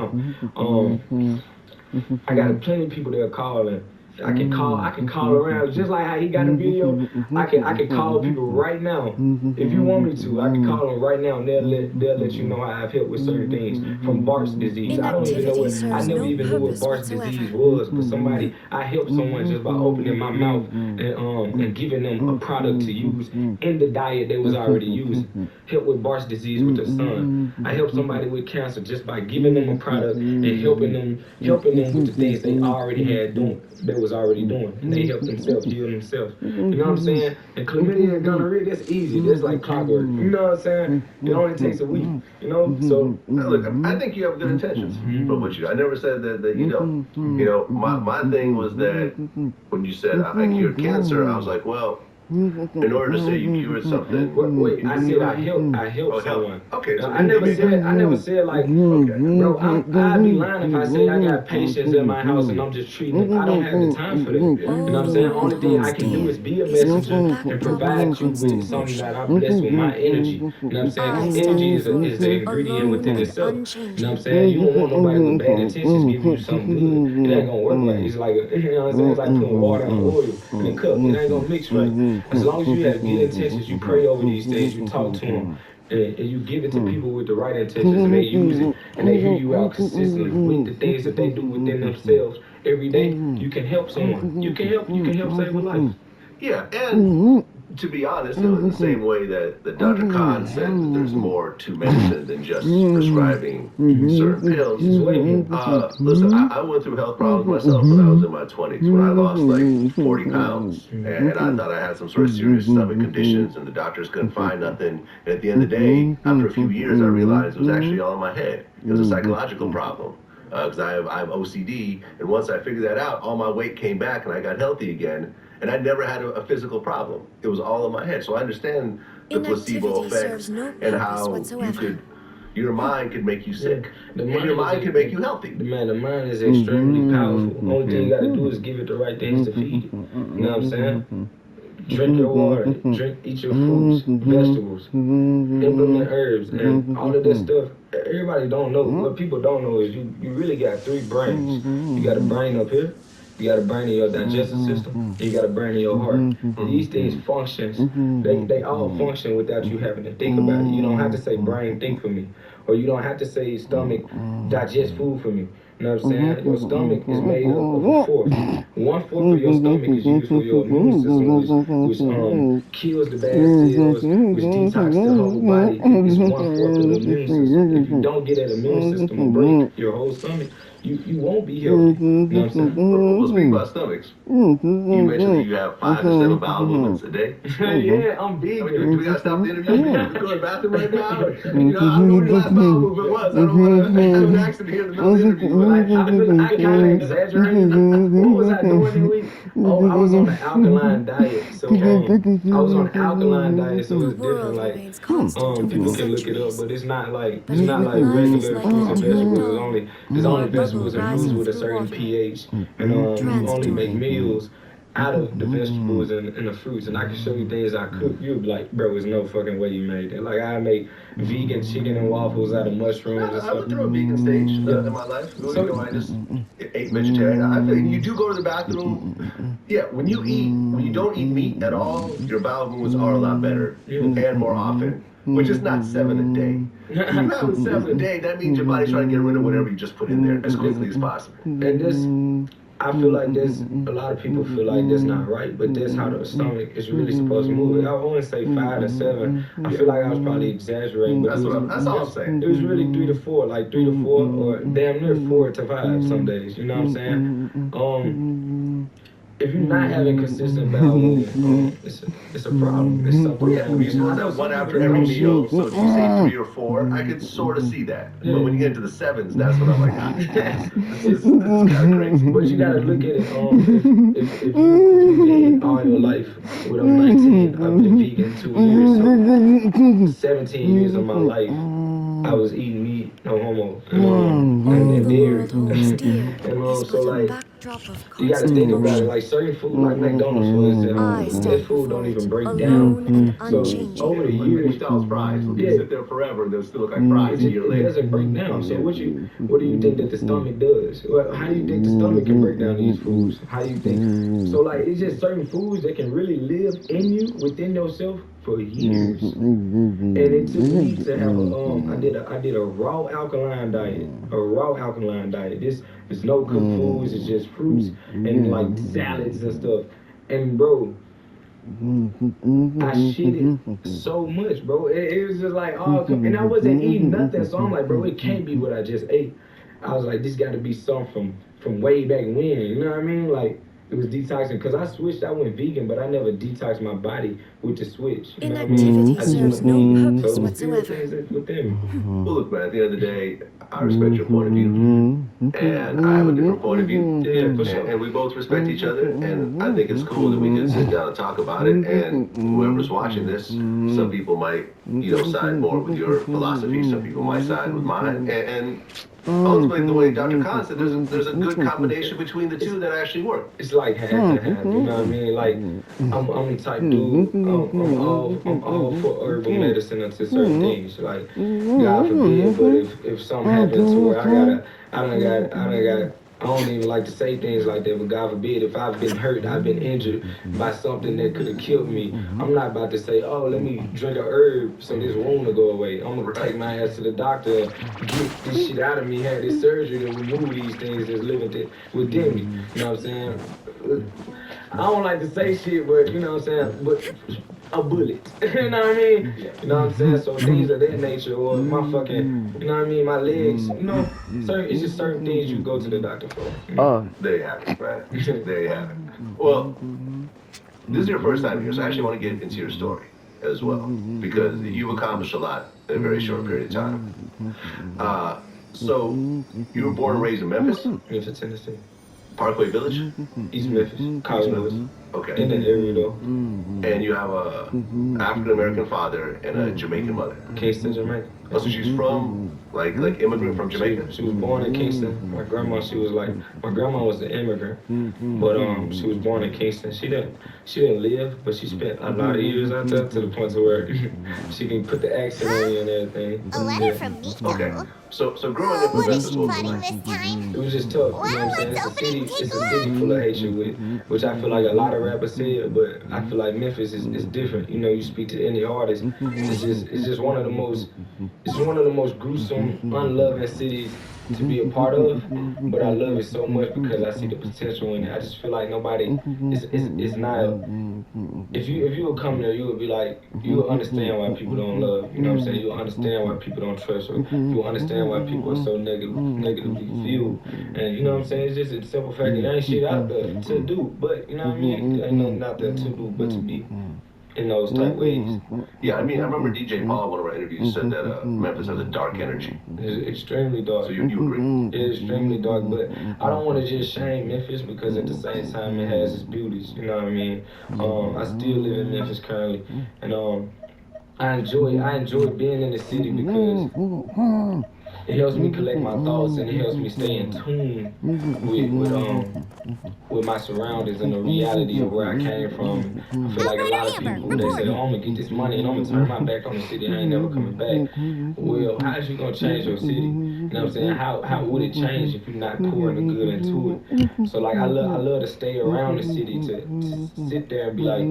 I got plenty of people that are calling. I can call around, just like how he got a video. I can call people right now if you want me to. I can call them right now, and they'll let you know how I've helped with certain things from Bart's disease. I never even knew what Bart's disease was, but I helped someone just by opening my mouth and giving them a product to use in the diet they was already using. Help with Bart's disease with their son. I helped somebody with cancer just by giving them a product and helping them with the things they already had doing. They was already doing, and they help themselves, heal themselves. You know what I'm saying? And chlamydia and gonorrhea, that's easy. That's like clockwork. You know what I'm saying? It only takes a week. You know? So look, I think you have good intentions from what you do. I never said that you don't. You know, my thing was that when you said I cured cancer, I was like, well, in order to say you cured something. Wait, I said I help someone. Okay, so I never said like, bro, I'd be lying if I say I got patients in my house and I'm just treating them. I don't have the time for that. You know what I'm saying? Only thing I can do is be a messenger and provide you with something that I'm blessed with my energy. You know what I'm saying? 'Cause energy is an ingredient within itself. You know what I'm saying? You don't want nobody with bad intentions giving you something good. It ain't gonna work like it's like you know what I'm saying? It's like putting water and oil in a cup. It ain't gonna mix right. As long as you have good intentions, you pray over these things, you talk to them, and you give it to people with the right intentions, and they use it, and they hear you out consistently with the things that they do within themselves every day. You can help someone. You can help save a life. Yeah, and to be honest, in the same way that Dr. Khan said that there's more to medicine than just prescribing certain pills. Listen, I went through health problems myself when I was in my 20s, when I lost like 40 pounds, and I thought I had some sort of serious stomach conditions, and the doctors couldn't find nothing. And at the end of the day, after a few years, I realized it was actually all in my head. It was a psychological problem. Because I have OCD, and once I figured that out, all my weight came back and I got healthy again. And I never had a physical problem. It was all in my head. So I understand the placebo effect and how your mind could make you sick. And your mind can make you healthy. The mind is extremely powerful. Only thing you gotta do is give it the right things to feed it. You know what I'm saying? Drink your water, eat your fruits, vegetables, implement herbs, and all of this stuff. Everybody don't know. What people don't know is you really got 3 brains. You got a brain up here. You got a brain in your digestive system, and you got a brain in your heart. These things functions, they all function without you having to think about it. You don't have to say brain think for me, or you don't have to say stomach digest food for me. You know what I'm saying? Your stomach is made up of a fourth. 1/4 of your stomach is used for your immune system, which kills the bad cells, which detox the whole body. It's 1/4 of the immune system. If you don't get that immune system to break your whole stomach, you won't be healthy. You know what I'm saying? We'll speak about stomachs. You mentioned that you have 5 to 7 bowel movements a day. Yeah, I'm big. Do we gotta stop the interview? We go to the bathroom right now? You know, I don't know what the last bowel movement was. I don't want to have an accident here in the middle of the interview. I kind of exaggerated. What was I doing that week? Oh, I was on an alkaline diet. So I was on an alkaline diet, so it's different. Like people can look it up, but it's not like regular fruits and vegetables. There's only vegetables and fruits with a certain pH, and only make meals out of the vegetables and the fruits. And I can show you things I cook. You'll be like, bro, there's no fucking way you made that. Like I make vegan chicken and waffles out of mushrooms and stuff. I went through a vegan stage in my life. I just ate vegetarian. I think you do go to the bathroom. Yeah, when you don't eat meat at all, your bowel movements are a lot better and more often. Which is not 7 a day. If you're having 7 a day, that means your body's trying to get rid of whatever you just put in there as quickly as possible. And this, I feel like this, a lot of people feel like that's not right, but that's how the stomach is really supposed to move. I want to say 5 to 7. I feel like I was probably exaggerating. That's all I'm saying. It was really 3 to 4, like 3 to 4, or damn near 4 to 5 some days. You know what I'm saying? If you're not having consistent bowel movement, it's a problem. It's something. Yeah, we used to have that 1 after every meal. So if you say 3 or 4, I could sort of see that. But when you get into the 7s, that's when I'm like, this is kind of crazy. But you gotta look at it. If you did all your life, when I'm 19, I've been vegan 2 years. So 17 years of my life, I was eating meat, no homo, and dairy. And so like, you gotta think about it. Like certain food, like McDonald's, for instance, that food don't even break down. So over the years, McDonald's fries will sit there forever and they'll still look like fries a year it later. doesn't break down. So what do you think that the stomach does? Well, how do you think the stomach can break down these foods? How do you think? So like, it's just certain foods that can really live in you, within yourself, for years. And it took me to have I did a raw alkaline diet. There's no cooked foods, it's just fruits and like salads and stuff. And bro, I shitted so much, bro. It was just like, and I wasn't eating nothing, so I'm like, bro, it can't be what I just ate. I was like, this gotta be something from way back when, you know what I mean? Like, It was detoxing because I switched. I went vegan, but I never detoxed my body with the switch. You know what I mean? Inactivity serves no purpose So whatsoever. within Well, look, man, at the end of the day, I respect your point of view, and I have a different point of view. Yeah, for sure. And we both respect each other, and I think it's cool that we can sit down and talk about it. And whoever's watching this, some people might, side more with your philosophy, some people might side with mine, and ultimately, the way Dr. Khan said, there's a good combination between the two that actually work. It's like half and half, you know what I mean? Like, I'm the type dude, I'm all for herbal medicine unto certain things. Like, God forbid, but if something happens to where I don't even like to say things like that, but God forbid, if I've been hurt, I've been injured by something that could have killed me, I'm not about to say, oh, let me drink a herb so this wound will go away. I'm going to take my ass to the doctor, get this shit out of me, have this surgery to remove these things that's living within me. You know what I'm saying? I don't like to say shit, but you know what I'm saying? But a bullet. You know what I mean? You know what I'm saying? So things of that nature, or my fucking, you know what I mean? My legs, it's just certain things you go to the doctor for. There you have it, right? There you have it. Well, this is your first time here, so I actually want to get into your story as well, because you've accomplished a lot in a very short period of time. So, you were born and raised in Memphis? Memphis, Tennessee. Parkway Village? East Memphis. College Memphis. Okay. In that area, though. And you have a African-American father and a Jamaican mother. Kingston, Jamaica. Oh, so she's from, like immigrant from Jamaica? She was born in Kingston. My grandma was an immigrant, but she was born in Kingston. She didn't live, but she spent a lot of years out there to the point to where she can put the accent on you and everything. A letter from Nico. Okay. So growing up in What Memphis, is she what was it plotting like? this time? It was just tough, you know what I'm saying? It's a city full of hatred which I feel like a lot of rappers said, but I feel like Memphis is different. You know, you speak to any artist, it's just one of the most gruesome, unloving cities to be a part of, but I love it so much because I see the potential in it. I just feel like nobody, it's not, if you would come there, you would be like, you would understand why people don't love, you know what I'm saying? You'll understand why people don't trust, or you'll understand why people are so negatively fueled. And you know what I'm saying? It's just a simple fact that there ain't shit out there to do, but you know what I mean? Ain't nothing out there to do but to be in those type ways. Yeah, I mean, I remember DJ Paul, one of our interviews, said that Memphis has a dark energy. It's extremely dark. So you agree? It's extremely dark, but I don't want to just shame Memphis because at the same time it has its beauties. You know what I mean? I still live in Memphis currently, and I enjoy being in the city because it helps me collect my thoughts and it helps me stay in tune with my surroundings and the reality of where I came from. I feel like a lot of people, they say, oh, I'm gonna get this money and I'm gonna turn my back on the city, I ain't never coming back. Well, how's you gonna change your city? You know what I'm saying? How would it change if you're not pouring the good into it? So like I love to stay around the city to sit there and be like,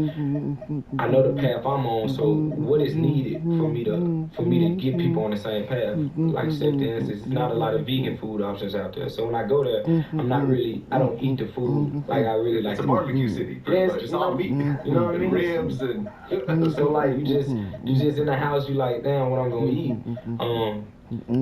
I know the path I'm on, so what is needed for me to get people on the same path? Like I said, there's not a lot of vegan food options out there. So when I go there, I don't eat the food like I really like. It's a barbecue city, pretty much. It's all meat. You know what I mean? Ribs and so like you just in the house, you like, damn, what I'm gonna eat. And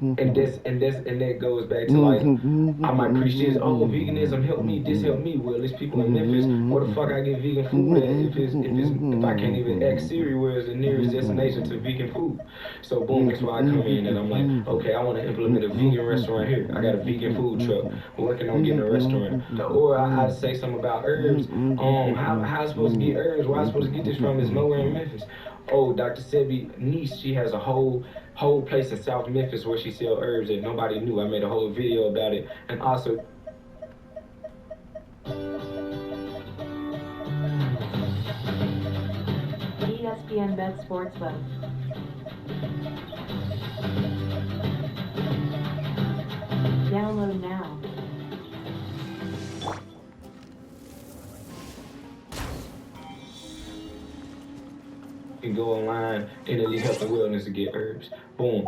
that goes back to like, I might preach this, oh, veganism help me, this help me. Well, there's people in Memphis, where the fuck I get vegan food at if I can't even ask Siri where is the nearest destination to vegan food. So boom, that's why I come in and I'm like, okay, I want to implement a vegan restaurant here. I got a vegan food truck, working on getting a restaurant. Or I say something about herbs, how I supposed to get herbs, where I supposed to get this from is nowhere in Memphis. Oh, Dr. Sebi niece, she has a whole place in South Memphis where she sells herbs that nobody knew. I made a whole video about it. And also, ESPN Bet Sportsbook. Download now. you can go online in Elite Health and Wellness to get herbs. Boom.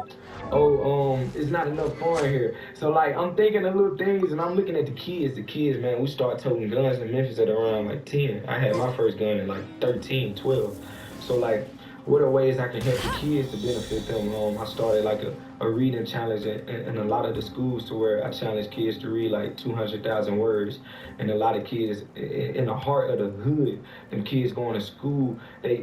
It's not enough fun here. So like I'm thinking of little things and I'm looking at the kids. The kids, man, we start toting guns in Memphis at around like 10. I had my first gun at like 13, 12. So like what are ways I can help the kids to benefit them? I started like a reading challenge in a lot of the schools to where I challenge kids to read like 200,000 words. And a lot of kids in the heart of the hood, them kids going to school, they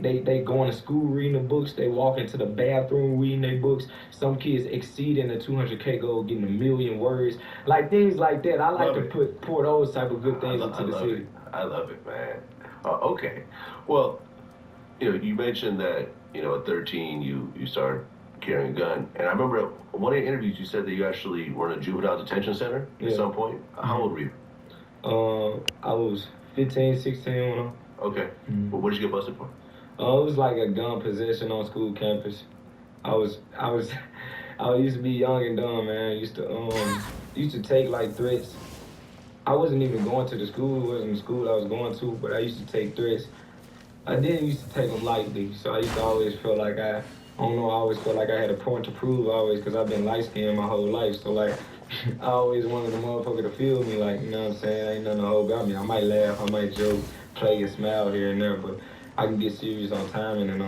going to school reading the books, they walk into the bathroom reading their books. Some kids exceeding the 200K goal, getting 1,000,000 words. Like things like that. I like to pour those type of good things into the city. I love it, man. Okay. Well, you mentioned that, at 13 you started carrying a gun. And I remember one of your interviews you said that you actually were in a juvenile detention center at some point. How old were you? I was 15, 16 when Okay. Well, what did you get busted for? It was like a gun possession on school campus. I used to be young and dumb, man. I used to take like threats. I wasn't even going to the school. It wasn't the school I was going to, but I used to take threats. I didn't used to take them lightly, so I used to always feel like I always felt like I had a point to prove always, because I've been light-skinned my whole life, so like, I always wanted the motherfucker to feel me, like, you know what I'm saying, ain't nothing to hold about me. I might laugh, I might joke, play and smile here and there, but I can get serious on timing, and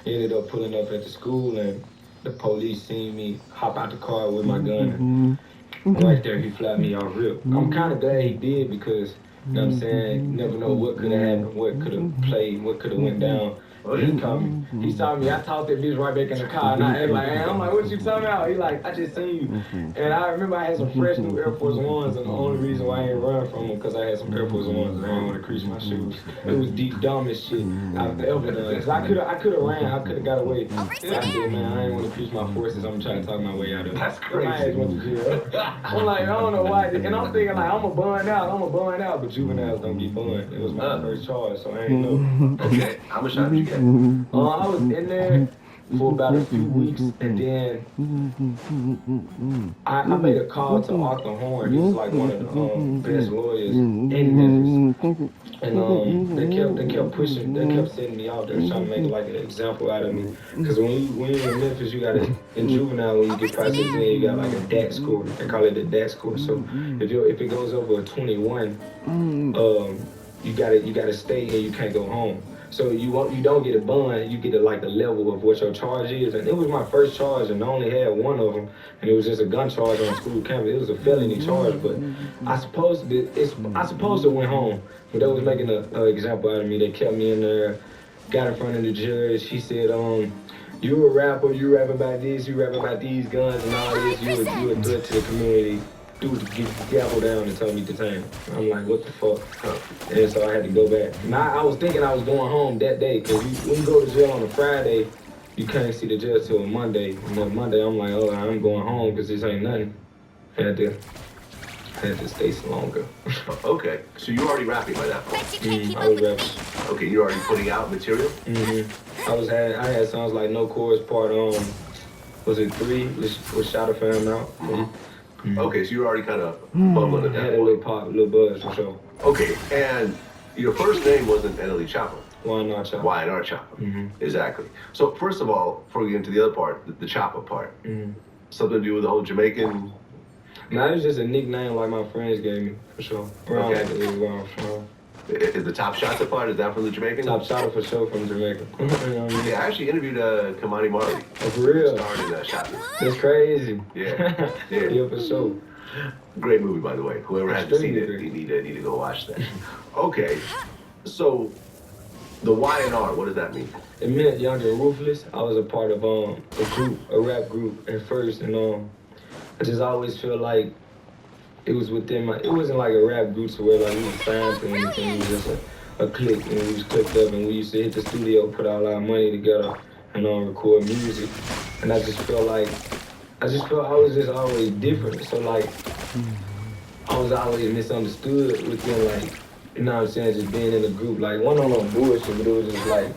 ended up pulling up at the school, and the police seen me hop out the car with my gun, and right there he flapped me off rip. I'm kind of glad he did, because you know what I'm saying? You never know what could have happened, what could have played, what could have went down. He called me. He saw me. I talked that bitch right back in the car, and I act like, hey, I'm like, what you talking about? He like, I just seen you. And I remember I had some fresh new Air Force Ones, and the only reason why I ain't run from them because I had some Air Force Ones, and I didn't want to crease my shoes. It was the dumbest shit I've ever done. Cause I could have ran, I could have got away. I did, man. I ain't want to crease my forces. I'm trying to talk my way out of it. That's crazy. My ass went to jail. I'm like, I don't know why. And I'm thinking like, I'm a bun out, but juveniles don't get bun. It was my first charge, so I ain't know. Okay, how much time did you get? I was in there for about a few weeks, and then I made a call to Arthur Horn. He was like one of the best lawyers in Memphis, and they kept pushing, they kept sending me out there trying to make like an example out of me. Because when you're in Memphis, you got in juvenile, when you get processed in, you got like a DAT score. They call it the DAT score. So if it goes over a 21, you gotta stay and you can't go home. So you don't get a bond, you get like a level of what your charge is. And it was my first charge, and I only had one of them, and it was just a gun charge on school campus. It was a felony charge, but I supposed to went home, but they was making an example out of me. They kept me in there, got in front of the judge. She said, you a rapper, you rap about this, you rap about these guns and all this, you a threat to the community. Dude to get the gavel down and tell me to time. I'm like, what the fuck? And so I had to go back. Now I was thinking I was going home that day, because when you go to jail on a Friday, you can't see the judge till Monday. And then Monday I'm like, oh, I'm going home because this ain't nothing. I had to stay longer. Okay, so you already rapping by that point? I was rapping. Okay, you're already putting out material? I had songs like No Chorus Part was it 3? With Shadow Fam out. Okay, so you're already kind of bubbling at that point. A little pop, a little buzz for sure. Okay, and your first name wasn't Eneli Chapa. Y&R Chapa. Y&R Chapa. Exactly. So first of all, before we get into the other part, the Chapa part, something to do with the whole Jamaican? No, it was just a nickname like my friends gave me, for sure. Okay. Is the Top Shotta part, is that from the Jamaican? Top Shotta for sure from Jamaica. Yeah, I actually interviewed Kamani Marley. Oh, for real? Starred in Shotta. That's crazy. Yeah. Yeah, for sure. Great movie, by the way. Whoever hasn't seen it, you need to go watch that. Okay, so the Y&R, what does that mean? It meant Young and Ruthless. I was a part of a rap group at first, and I just always feel like it was within it wasn't like a rap group to where like we was signed to anything. It was just a clique, and we was clicked up, and we used to hit the studio, put all our money together, and record music. And I just felt I was just always different. So like, I was always misunderstood within like, you know what I'm saying, just being in a group. Like, one on no bullshit, but it was just like,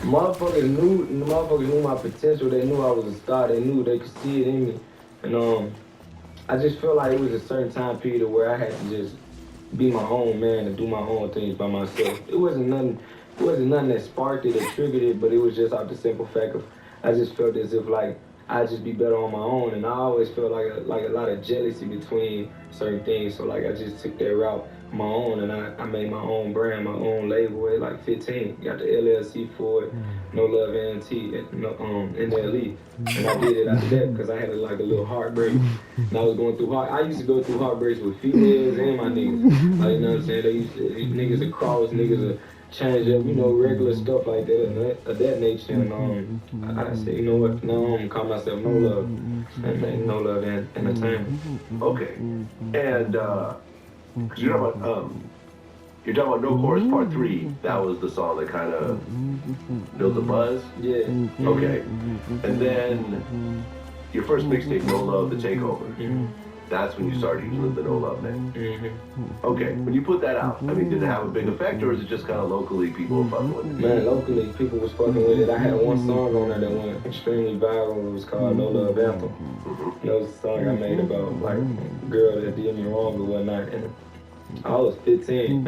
motherfuckers knew my potential. They knew I was a star. They knew they could see it in me. And I just felt like it was a certain time period where I had to just be my own man and do my own things by myself. It wasn't nothing that sparked it or triggered it, but it was just out the simple fact of I just felt as if like I'd just be better on my own. And I always felt like a lot of jealousy between certain things. So like I just took that route on my own, and I made my own brand, my own label at like 15. Got the LLC for it, No Love NT, NLE. And I did it after that because I had like a little heartbreak. And I was going through I used to go through heartbreaks with females and my niggas. Like, you know what I'm saying? They used to, niggas would cross, niggas would change up, you know, regular stuff like that of that nature. And I said, you know what? No, I'm gonna call myself No Love. And No Love Entertainment. Okay. And you're talking about No Chorus Part 3. That was the song that kind of built the buzz? Yeah. Okay. And then your first mixtape, No Love, The Takeover. That's when you started using the No Love name. Okay. When you put that out, I mean, did it have a big effect, or is it just kind of locally people were fucking with it? Man, locally people was fucking with it. I had one song on there that went extremely viral. It was called No Love Anthem. That was a song I made about like a girl that did me wrong or whatnot. And I was 15.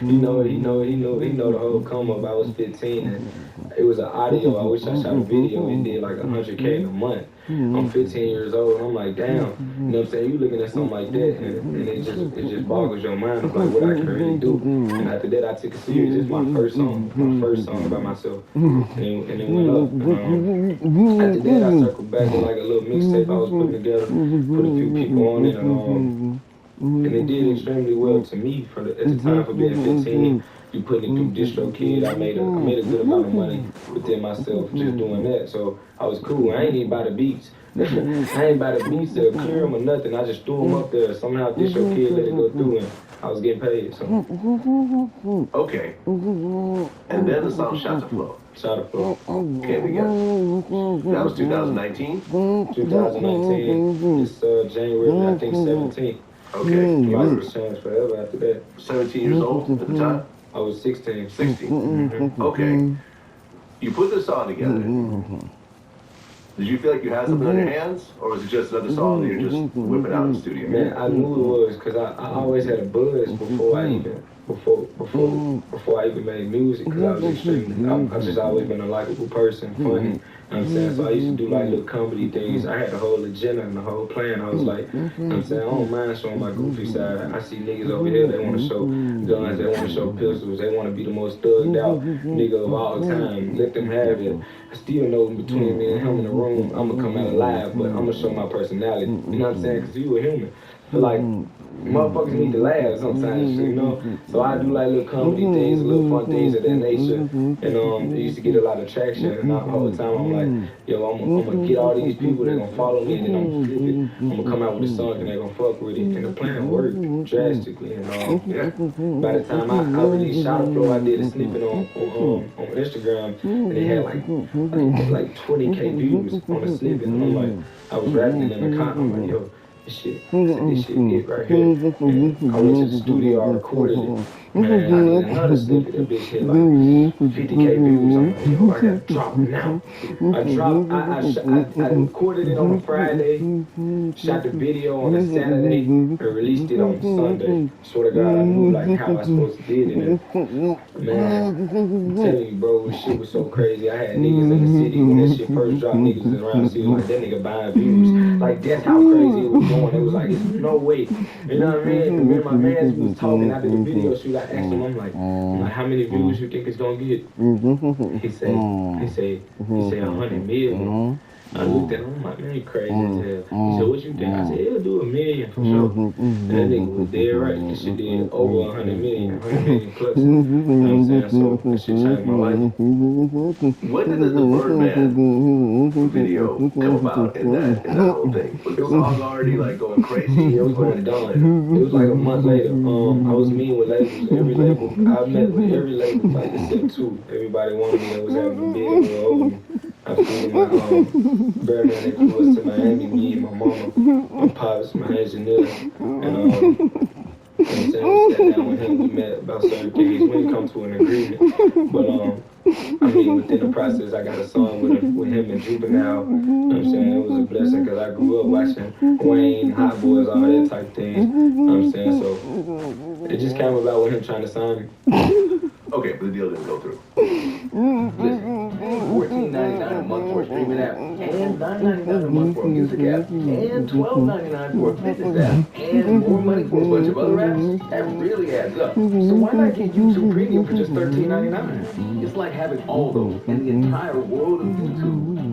he know the whole come up. I was 15 and it was an audio. I wish I shot a video and did like 100K a month. I'm 15 years old and I'm like, damn, you know what I'm saying? You looking at something like that and it just boggles your mind of like what I can really do. And after that I took it serious. It's my first song by myself. And it went up. After that I circled back with like a little mixtape I was putting together, put a few people on it and it did extremely well to me at the time for being 15. You put it through DistroKid. I made a good amount of money within myself just doing that. So I was cool. I ain't even buy the beats. I ain't buy the beats to clear them or nothing. I just threw them up there. Somehow DistroKid let it go through and I was getting paid. So. Okay. And then the song Shot to Flow. Shot to Flow. Came together. That was 2019? 2019. It's January, I think 17th. Okay. Life changed forever after that. 17 years old at the time? I was 16. 16. Okay. You put this song together. Did you feel like you had something on your hands? Or was it just another song that you're just whipping out in the studio? Man, I knew it was because I always had a buzz before I even made music because I was extremely, I've just always been a likable person, funny. You know what I'm saying? So I used to do like little comedy things. I had the whole agenda and the whole plan. I was like, you know what I'm saying? I don't mind showing my goofy side. I see niggas over here, they want to show guns, they want to show pistols, they want to be the most thugged out nigga of all time. Let them have it. I still know between me and him in the room, I'm going to come out alive, but I'm going to show my personality. You know what I'm saying? Because you a human. But like, motherfuckers need to laugh sometimes, you know? So I do like little comedy things, little fun things of that nature. And it used to get a lot of traction. And the whole time I'm like, yo, I'm gonna get all these people that gonna follow me and then I'm gonna flip it. I'm gonna come out with a song and they're gonna fuck with it. And the plan worked drastically. And by the time I released Shot to Flow, I did a snippet on Instagram and it had like 20K views on the snippet. And I'm like, I was rapping it in the car. I'm like, yo, this shit it right here. And I went to the studio, I recorded it. Man, I did another snippet, that bitch hit like 50K views. I'm like, yo, I gotta drop it now. I recorded it on a Friday, shot the video on a Saturday, and released it on Sunday. Swear to God, I knew like how I was supposed to do it. And man, I'm telling you, bro, this shit was so crazy. I had niggas in the city when that shit first dropped, niggas was around the city like, that nigga buying views. Like, that's how crazy it was going. It was like, it's no way. You know what I mean? And when my man was talking after the video shoot, I asked him, I'm like, how many views you think it's gonna get? He said 100 million. I looked at him, I'm like, man, you crazy as hell. He said, what you think? I said, he'll do 1 million for sure. And that nigga was dead right. That shit did over 100 million plus. You know what I'm saying? So that shit changed my life. When did the Birdman video come about in that whole thing? Was the song already like going crazy? It was going done. It was like a month later. I was meeting with labels, every label. I met with every label, like except two. Everybody wanted me that was having a big deal over me. I flew my Birdman influence to Miami, me and my mama, my pops, my engineer, and you know what I'm saying, we sat down with him, we met about certain things, we didn't come to an agreement, but I mean, within the process, I got a song with him and Juvenile, you know what I'm saying, it was a blessing, because I grew up watching Wayne, Hot Boys, all that type things, you know what I'm saying, so it just came about with him trying to sign me. Okay, but the deal didn't go through. paying $14.99 a month for a streaming app, and $9.99 a month for a music app, and $12.99 for a fitness app, and more money for a bunch of other apps, that really adds up. So why not get YouTube Premium for just $13.99? It's like having all those and the entire world of YouTube